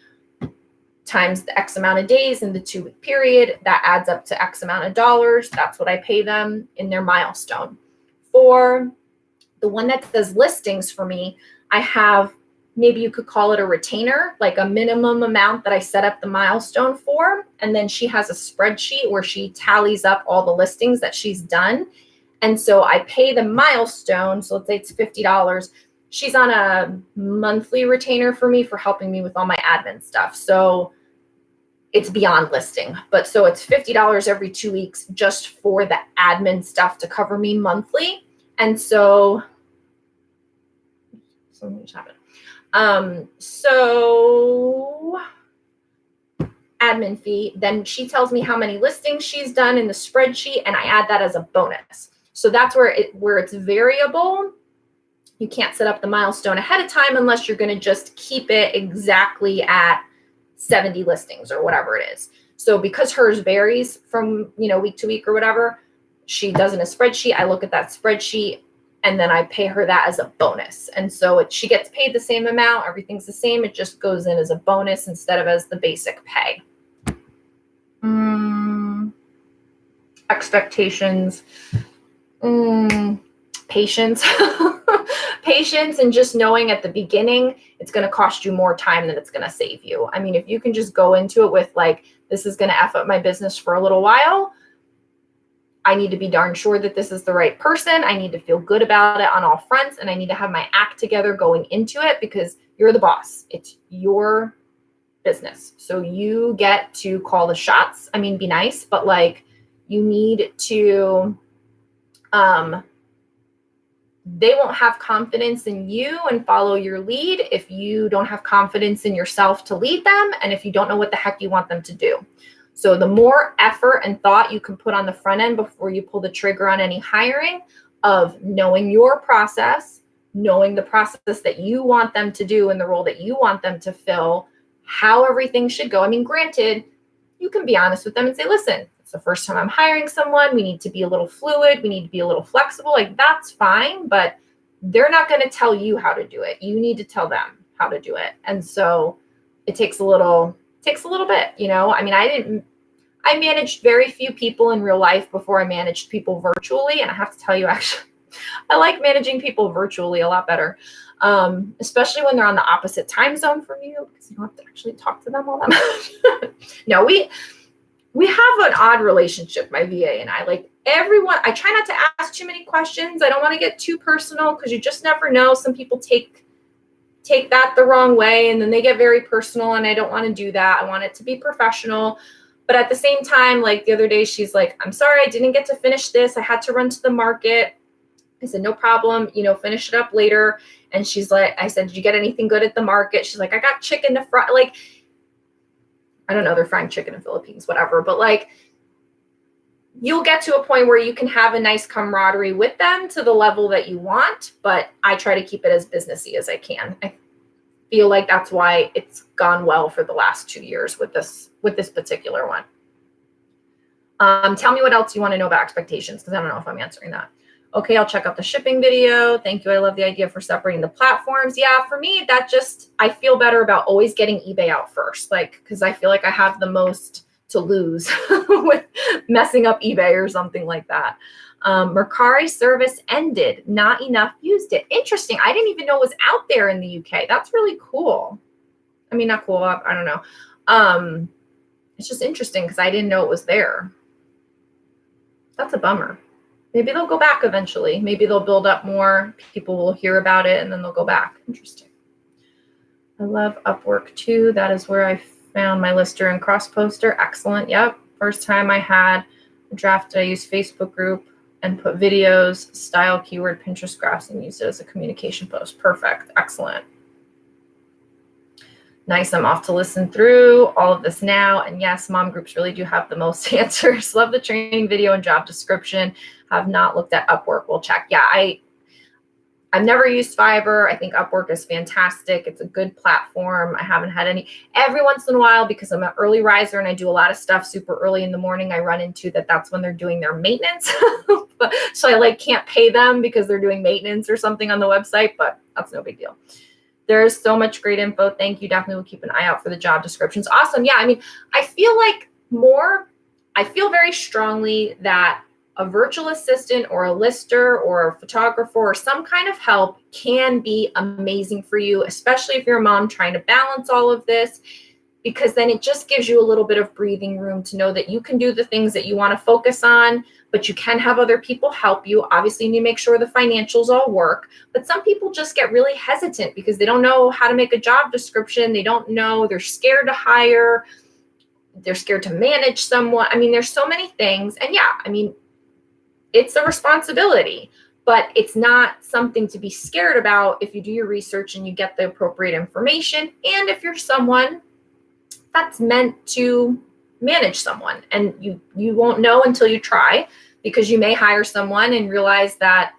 times the X amount of days in the 2-week period. That adds up to X amount of dollars. That's what I pay them in their milestone. For the one that does listings for me, I have, maybe you could call it a retainer, like a minimum amount that I set up the milestone for. And then she has a spreadsheet where she tallies up all the listings that she's done. And so I pay the milestone. So let's say it's $50. She's on a monthly retainer for me for helping me with all my admin stuff. So it's beyond listing. But so it's $50 every 2 weeks just for the admin stuff to cover me monthly. And so something just happened. So admin fee, then she tells me how many listings she's done in the spreadsheet, and I add that as a bonus. So that's where it's variable. You can't set up the milestone ahead of time unless you're going to just keep it exactly at 70 listings or whatever it is. So because hers varies from, week to week or whatever, she does in a spreadsheet. I look at that spreadsheet and then I pay her that as a bonus. And so she gets paid the same amount. Everything's the same. It just goes in as a bonus instead of as the basic pay. Expectations. Patience. Patience, and just knowing at the beginning it's going to cost you more time than it's going to save you. I mean, if you can just go into it with like, this is going to F up my business for a little while, I need to be darn sure that this is the right person. I need to feel good about it on all fronts, and I need to have my act together going into it because you're the boss. It's your business. So you get to call the shots. I mean, be nice, but like you need to, they won't have confidence in you and follow your lead if you don't have confidence in yourself to lead them, and if you don't know what the heck you want them to do. So the more effort and thought you can put on the front end before you pull the trigger on any hiring, of knowing your process, knowing the process that you want them to do and the role that you want them to fill, how everything should go. I mean, granted, you can be honest with them and say, listen, it's the first time I'm hiring someone. We need to be a little fluid. We need to be a little flexible. Like, that's fine, but they're not going to tell you how to do it. You need to tell them how to do it. And so it takes a little bit, you know. I mean, I managed very few people in real life before I managed people virtually. And I have to tell you, actually, I like managing people virtually a lot better, especially when they're on the opposite time zone from you, because you don't have to actually talk to them all that much. No, we have an odd relationship, my VA and I. Like, everyone, I try not to ask too many questions. I don't want to get too personal, because you just never know. Some people take that the wrong way, and then they get very personal, and I don't want to do that. I want it to be professional. But at the same time, like the other day, she's like, I'm sorry, I didn't get to finish this. I had to run to the market. I said, no problem, you know, finish it up later. And she's like, I said, did you get anything good at the market? She's like, I got chicken to fry. Like, I don't know, they're frying chicken in the Philippines, whatever. But like, you'll get to a point where you can have a nice camaraderie with them to the level that you want. But I try to keep it as businessy as I can. I feel like that's why it's gone well for the last 2 years with this particular one. Tell me what else you want to know about expectations, because I don't know if I'm answering that. Okay, I'll check out the shipping video. Thank you. I love the idea for separating the platforms. Yeah, for me, I feel better about always getting eBay out first, like, because I feel like I have the most to lose with messing up eBay or something like that. Mercari service ended. Not enough used it. Interesting. I didn't even know it was out there in the UK. That's really cool. I mean, not cool. I don't know. It's just interesting because I didn't know it was there. That's a bummer. Maybe they'll go back eventually. Maybe they'll build up more. People will hear about it and then they'll go back. Interesting. I love Upwork too. That is where I found my lister and cross poster. Excellent. Yep. First time I had a draft, I used Facebook group and put videos, style, keyword, Pinterest graphs, and used it as a communication post. Perfect. Excellent. Nice. I'm off to listen through all of this now. And yes, mom groups really do have the most answers. Love the training video and job description. Have not looked at Upwork. We'll check. Yeah, I've never used Fiverr. I think Upwork is fantastic. It's a good platform. I haven't had any. Every once in a while, because I'm an early riser and I do a lot of stuff super early in the morning, I run into that's when they're doing their maintenance. So I can't pay them because they're doing maintenance or something on the website, but that's no big deal. There's so much great info. Thank you. Definitely will keep an eye out for the job descriptions. Awesome. Yeah, I mean, I feel very strongly that a virtual assistant or a lister or a photographer or some kind of help can be amazing for you, especially if you're a mom trying to balance all of this, because then it just gives you a little bit of breathing room to know that you can do the things that you want to focus on, but you can have other people help you. Obviously, you need to make sure the financials all work, but some people just get really hesitant because they don't know how to make a job description. They don't know, they're scared to hire, they're scared to manage someone. I mean, there's so many things. And yeah, I mean, it's a responsibility, but it's not something to be scared about if you do your research and you get the appropriate information. And if you're someone that's meant to manage someone, and you won't know until you try, because you may hire someone and realize that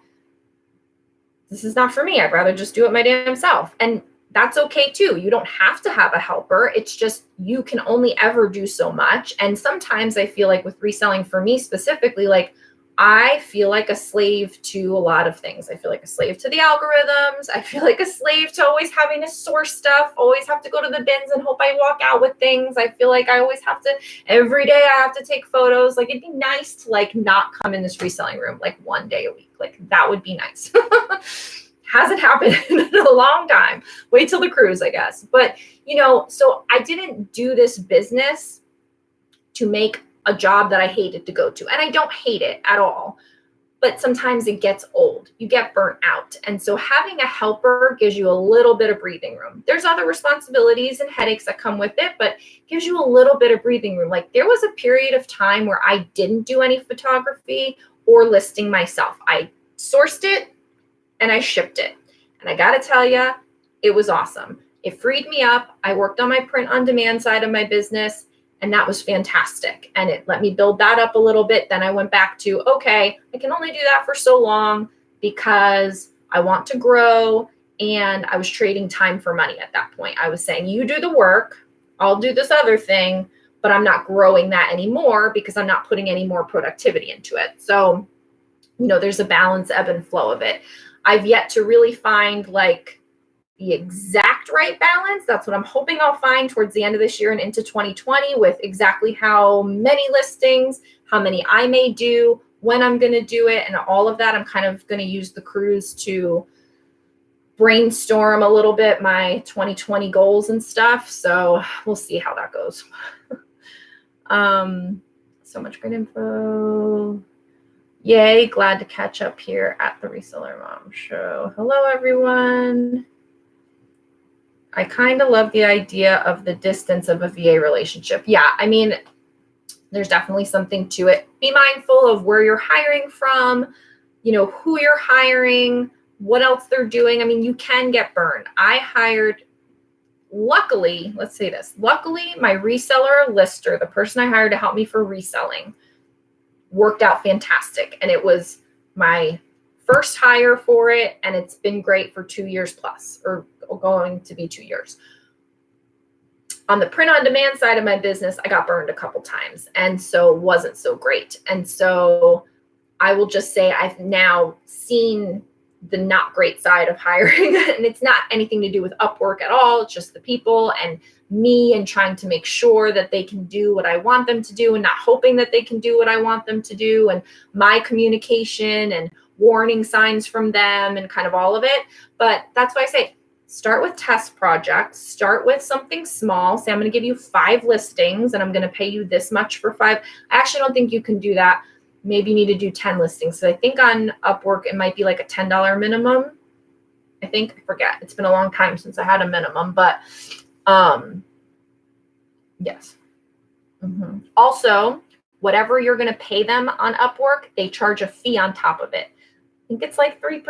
this is not for me. I'd rather just do it my damn self. And that's okay too. You don't have to have a helper. It's just, you can only ever do so much. And sometimes I feel like with reselling, for me specifically, like, I feel like a slave to a lot of things. I feel like a slave to the algorithms. I feel like a slave to always having to source stuff, always have to go to the bins and hope I walk out with things. I feel like I always have to, every day I have to take photos. Like, it'd be nice to not come in this reselling room one day a week. Like, that would be nice. Hasn't happened in a long time. Wait till the cruise, I guess. But, so I didn't do this business to make a job that I hated to go to. And I don't hate it at all. but sometimes it gets old. You get burnt out. And so having a helper gives you a little bit of breathing room. There's other responsibilities and headaches that come with it, but gives you a little bit of breathing room. Like there was a period of time where I didn't do any photography or listing myself. I sourced it and I shipped it. And I got to tell you, it was awesome. It freed me up. I worked on my print on demand side of my business, and that was fantastic. And it let me build that up a little bit. Then I went back to, okay, I can only do that for so long because I want to grow. And I was trading time for money at that point. I was saying, you do the work, I'll do this other thing, but I'm not growing that anymore because I'm not putting any more productivity into it. So, there's a balance, ebb and flow of it. I've yet to really find like the exact right balance. That's what I'm hoping I'll find towards the end of this year and into 2020 with exactly how many listings, how many I may do, when I'm going to do it, and all of that. I'm kind of going to use the cruise to brainstorm a little bit my 2020 goals and stuff. So we'll see how that goes. So much great info. Yay, glad to catch up here at the Reseller Mom Show. Hello, everyone. I kind of love the idea of the distance of a VA relationship. Yeah, I mean, there's definitely something to it. Be mindful of where you're hiring from, who you're hiring, what else they're doing. I mean, you can get burned. Luckily, let's say this. Luckily, my reseller lister, the person I hired to help me for reselling, worked out fantastic. And it was my first hire for it. And it's been great for 2 years plus, or going to be 2 years. On the print on demand side of my business, I got burned a couple times. And so it wasn't so great. And so I will just say I've now seen the not great side of hiring. And it's not anything to do with Upwork at all. It's just the people and me and trying to make sure that they can do what I want them to do and not hoping that they can do what I want them to do, and my communication and warning signs from them and kind of all of it. But that's why I say, start with test projects, start with something small. Say, I'm going to give you 5 listings and I'm going to pay you this much for 5. I actually don't think you can do that. Maybe you need to do 10 listings. So I think on Upwork, it might be like a $10 minimum. I forget. It's been a long time since I had a minimum, but yes. Mm-hmm. Also, whatever you're going to pay them on Upwork, they charge a fee on top of it. I think it's like 3%.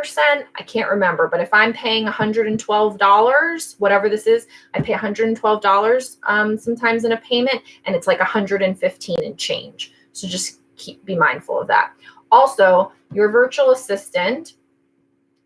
I can't remember, but if I'm paying $112, whatever this is, I pay $112 sometimes in a payment, and it's like $115 and change. So just be mindful of that. Also, your virtual assistant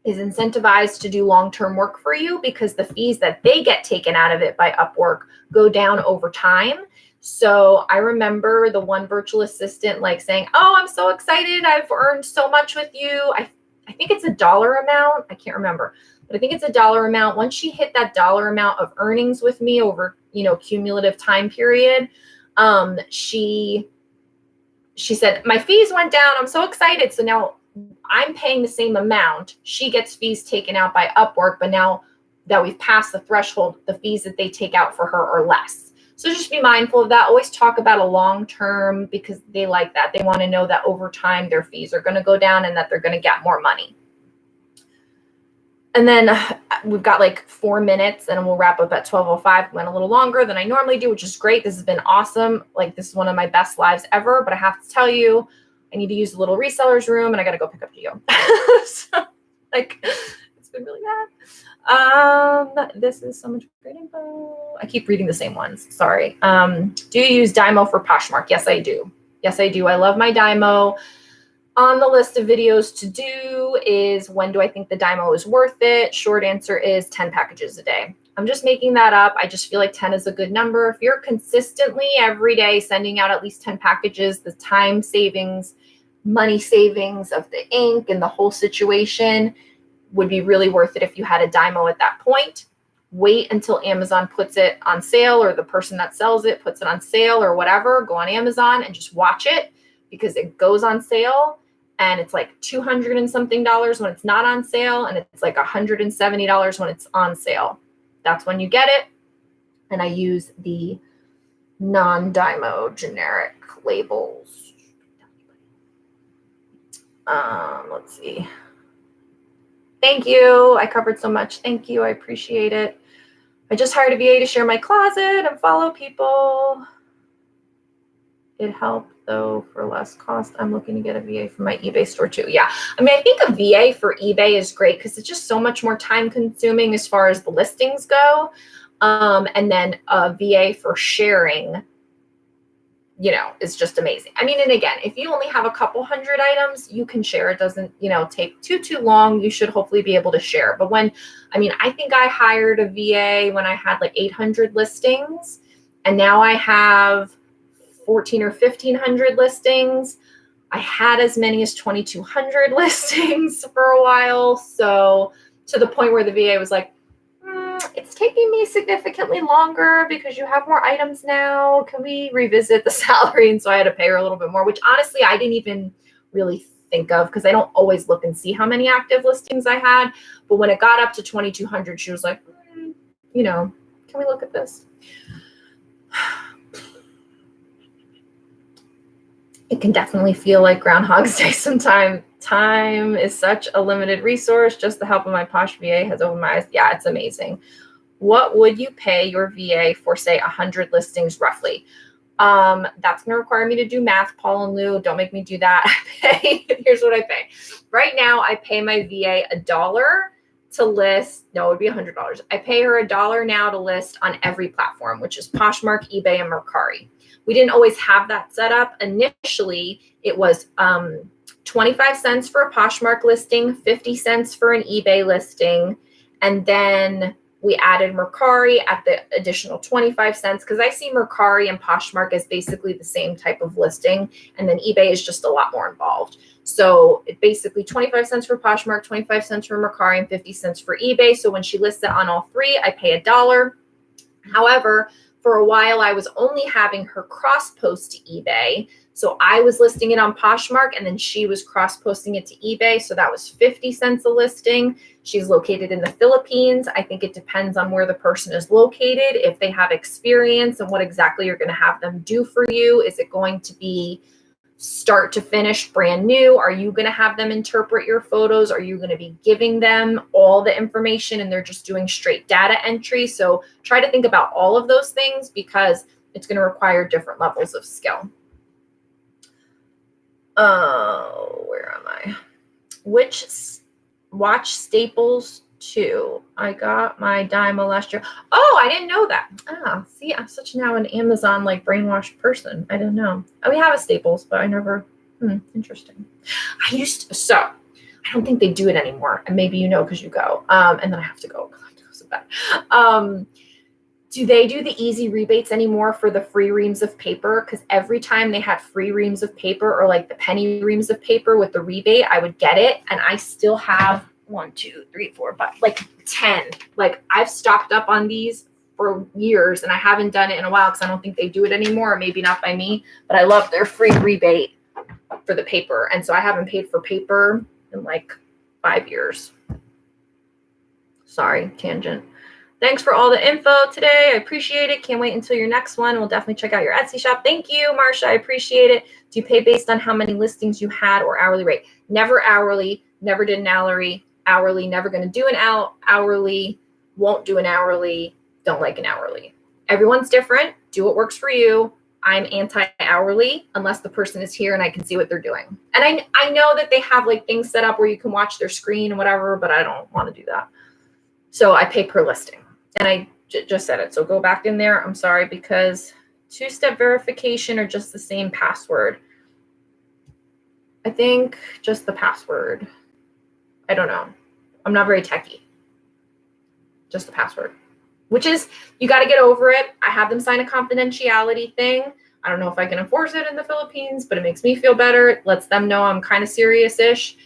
is incentivized to do long-term work for you because the fees that they get taken out of it by Upwork go down over time. So I remember the one virtual assistant like saying, "Oh, I'm so excited. I've earned so much with you." I think it's a dollar amount. I can't remember, but I think it's a dollar amount. Once she hit that dollar amount of earnings with me over, cumulative time period, she said, "My fees went down. I'm so excited." So now I'm paying the same amount. She gets fees taken out by Upwork, but now that we've passed the threshold, the fees that they take out for her are less. So just be mindful of that. Always talk about a long term because they like that. They want to know that over time their fees are going to go down and that they're going to get more money. And then we've got like 4 minutes and we'll wrap up at 12:05. Went a little longer than I normally do, which is great. This has been awesome. Like, this is one of my best lives ever, but I have to tell you, I need to use the little resellers room and I got to go pick up Gio. So it's been really bad. This is so much great info. I keep reading the same ones. Sorry. Do you use Dymo for Poshmark? Yes, I do. Yes, I do. I love my Dymo. On the list of videos to do is, when do I think the Dymo is worth it? Short answer is 10 packages a day. I'm just making that up. I just feel like 10 is a good number. If you're consistently every day sending out at least 10 packages, the time savings, money savings of the ink and the whole situation would be really worth it if you had a Dymo at that point. Wait until Amazon puts it on sale, or the person that sells it puts it on sale or whatever. Go on Amazon and just watch it, because it goes on sale and it's like $200 and something when it's not on sale, and it's like $170 when it's on sale. That's when you get it. And I use the non-Dymo generic labels. Let's see. Thank you. I covered so much. Thank you. I appreciate it. I just hired a VA to share my closet and follow people. It helped though for less cost. I'm looking to get a VA for my eBay store too. Yeah. I mean, I think a VA for eBay is great because it's just so much more time consuming as far as the listings go. And then a VA for sharing, you know, is just amazing. I mean, and again, if you only have a couple hundred items, you can share. It doesn't, you know, take too long. You should hopefully be able to share. But when, I mean, I think I hired a VA when I had like 800 listings, and now I have 14 or 1500 listings. I had as many as 2200 listings for a while. So to the point where the VA was like, it's taking me significantly longer because you have more items now. Can we revisit the salary? And so I had to pay her a little bit more, which honestly, I didn't even really think of because I don't always look and see how many active listings I had. But when it got up to 2200, she was like, you know, can we look at this? It can definitely feel like Groundhog's Day sometimes. Time is such a limited resource. Just the help of my Posh VA has opened my eyes. Yeah, it's amazing. What would you pay your VA for, say, 100 listings roughly? That's going to require me to do math, Paul and Lou. Don't make me do that. Here's what I pay. Right now, I pay my VA $1 to list. No, it would be $100. I pay her $1 now to list on every platform, which is Poshmark, eBay, and Mercari. We didn't always have that set up. Initially, it was 25 cents for a Poshmark listing, 50 cents for an eBay listing, and then we added Mercari at the additional 25 cents because I see Mercari and Poshmark as basically the same type of listing, and then eBay is just a lot more involved. So it basically 25 cents for Poshmark, 25 cents for Mercari, and 50 cents for eBay. So when she lists it on all three, I pay $1. However, for a while, I was only having her cross-post to eBay. So I was listing it on Poshmark, and then she was cross-posting it to eBay. So that was 50 cents a listing. She's located in the Philippines. I think it depends on where the person is located, if they have experience, and what exactly you're going to have them do for you. Is it going to be start to finish brand new? Are you going to have them interpret your photos? Are you going to be giving them all the information and they're just doing straight data entry? So try to think about all of those things because it's going to require different levels of skill. Where am I? Watch Staples 2. I got my Dymo last year. Oh, I didn't know that. See, I'm such now an Amazon like brainwashed person. I don't know. We have a Staples, but I never. Interesting. So I don't think they do it anymore. And maybe you know because you go. And then I have to go. I have to go so bad. Do they do the easy rebates anymore for the free reams of paper? Because every time they had free reams of paper or like the penny reams of paper with the rebate, I would get it. And I still have 1, 2, 3, 4, 5, like 10. Like I've stocked up on these for years and I haven't done it in a while because I don't think they do it anymore, or maybe not by me, but I love their free rebate for the paper. And so I haven't paid for paper in like 5 years. Sorry, tangent. Thanks for all the info today. I appreciate it. Can't wait until your next one. We'll definitely check out your Etsy shop. Thank you, Marsha. I appreciate it. Do you pay based on how many listings you had or hourly rate? Never hourly. Never did an hourly. Never going to do an hourly. Won't do an hourly. Don't like an hourly. Everyone's different. Do what works for you. I'm anti-hourly unless the person is here and I can see what they're doing. And I know that they have like things set up where you can watch their screen and whatever, but I don't want to do that. So I pay per listing. And I just said it. So go back in there. I'm sorry, because two-step verification or just the same password. I think just the password. I don't know. I'm not very techie. Just the password, which is, you got to get over it. I have them sign a confidentiality thing. I don't know if I can enforce it in the Philippines, but it makes me feel better. It lets them know I'm kind of serious-ish.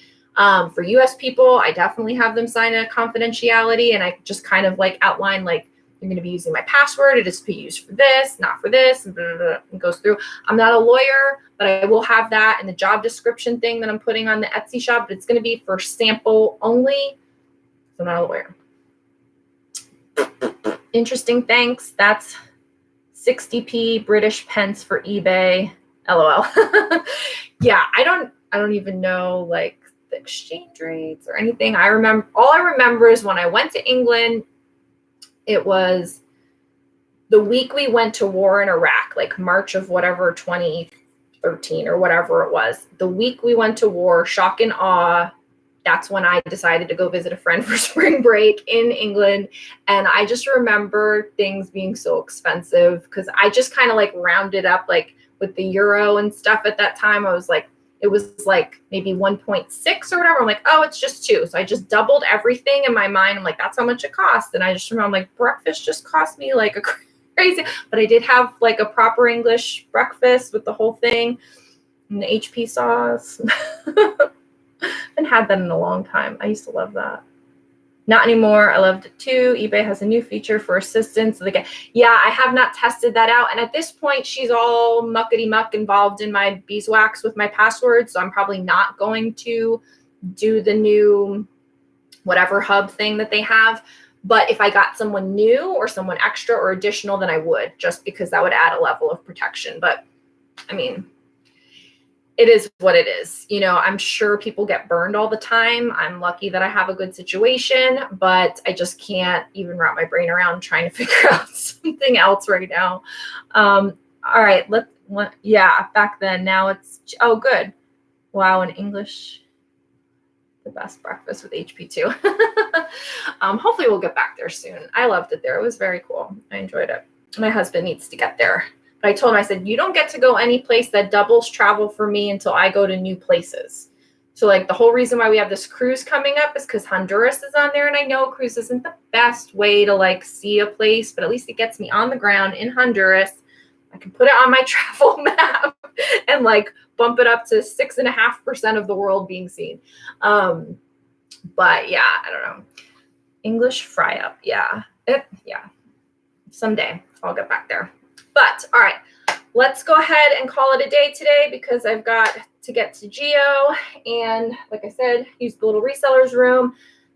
For US people, I definitely have them sign a confidentiality, and I just kind of like outline like, you're going to be using my password. It is to be used for this, not for this, and blah, blah, blah, and goes through. I'm not a lawyer, but I will have that in the job description thing that I'm putting on the Etsy shop, but it's going to be for sample only. So I'm not a lawyer. Interesting. Thanks. That's 60p British pence for eBay. LOL. Yeah, I don't I don't even know like the exchange rates or anything. All I remember is when I went to England, it was the week we went to war in Iraq, like March of whatever 2013 or whatever it was. The week we went to war, shock and awe. That's when I decided to go visit a friend for spring break in England. And I just remember things being so expensive because I just kind of like rounded up like with the euro and stuff at that time. I was like, it was like maybe 1.6 or whatever. I'm like, oh, it's just 2. So I just doubled everything in my mind. I'm like, that's how much it costs. And I just remember, I'm like, breakfast just cost me like a crazy, but I did have like a proper English breakfast with the whole thing and the HP sauce. Haven't had that in a long time. I used to love that. Not anymore. I loved it too. eBay has a new feature for assistance. So yeah, I have not tested that out. And at this point, she's all muckety muck involved in my beeswax with my passwords. So I'm probably not going to do the new whatever hub thing that they have. But if I got someone new or someone extra or additional, then I would, just because that would add a level of protection. But I mean, it is what it is. You know, I'm sure people get burned all the time. I'm lucky that I have a good situation, but I just can't even wrap my brain around trying to figure out something else right now. All right, yeah, back then. Now it's, oh, good. Wow, in English, the best breakfast with HP too. Hopefully we'll get back there soon. I loved it there. It was very cool. I enjoyed it. My husband needs to get there. But I told him, I said, you don't get to go any place that doubles travel for me until I go to new places. So like the whole reason why we have this cruise coming up is because Honduras is on there. And I know cruise isn't the best way to like see a place, but at least it gets me on the ground in Honduras. I can put it on my travel map and like bump it up to 6.5% of the world being seen. But yeah, I don't know. English fry up. Yeah. Yeah. Someday I'll get back there. But all right, let's go ahead and call it a day today because I've got to get to Geo. And like I said, use the little resellers room.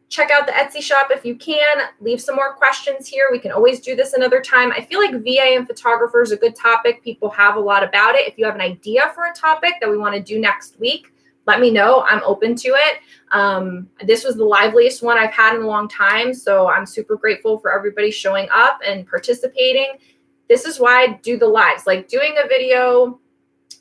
Check out the Etsy shop if you can. Leave some more questions here. We can always do this another time. I feel like VA and photographer is a good topic. People have a lot about it. If you have an idea for a topic that we want to do next week, let me know. I'm open to it. This was the liveliest one I've had in a long time. So I'm super grateful for everybody showing up and participating. This is why I do the lives. Like doing a video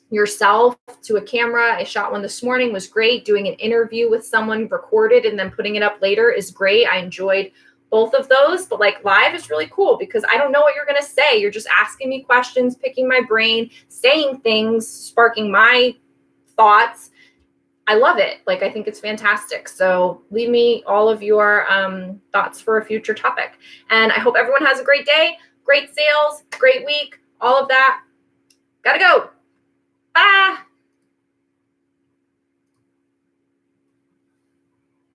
yourself to a camera. I shot one this morning, was great. Doing an interview with someone recorded and then putting it up later is great. I enjoyed both of those, but like live is really cool because I don't know what you're going to say. You're just asking me questions, picking my brain, saying things, sparking my thoughts. I love it. Like, I think it's fantastic. So leave me all of your thoughts for a future topic. And I hope everyone has a great day, great sales, great week, all of that. Gotta go. Bye.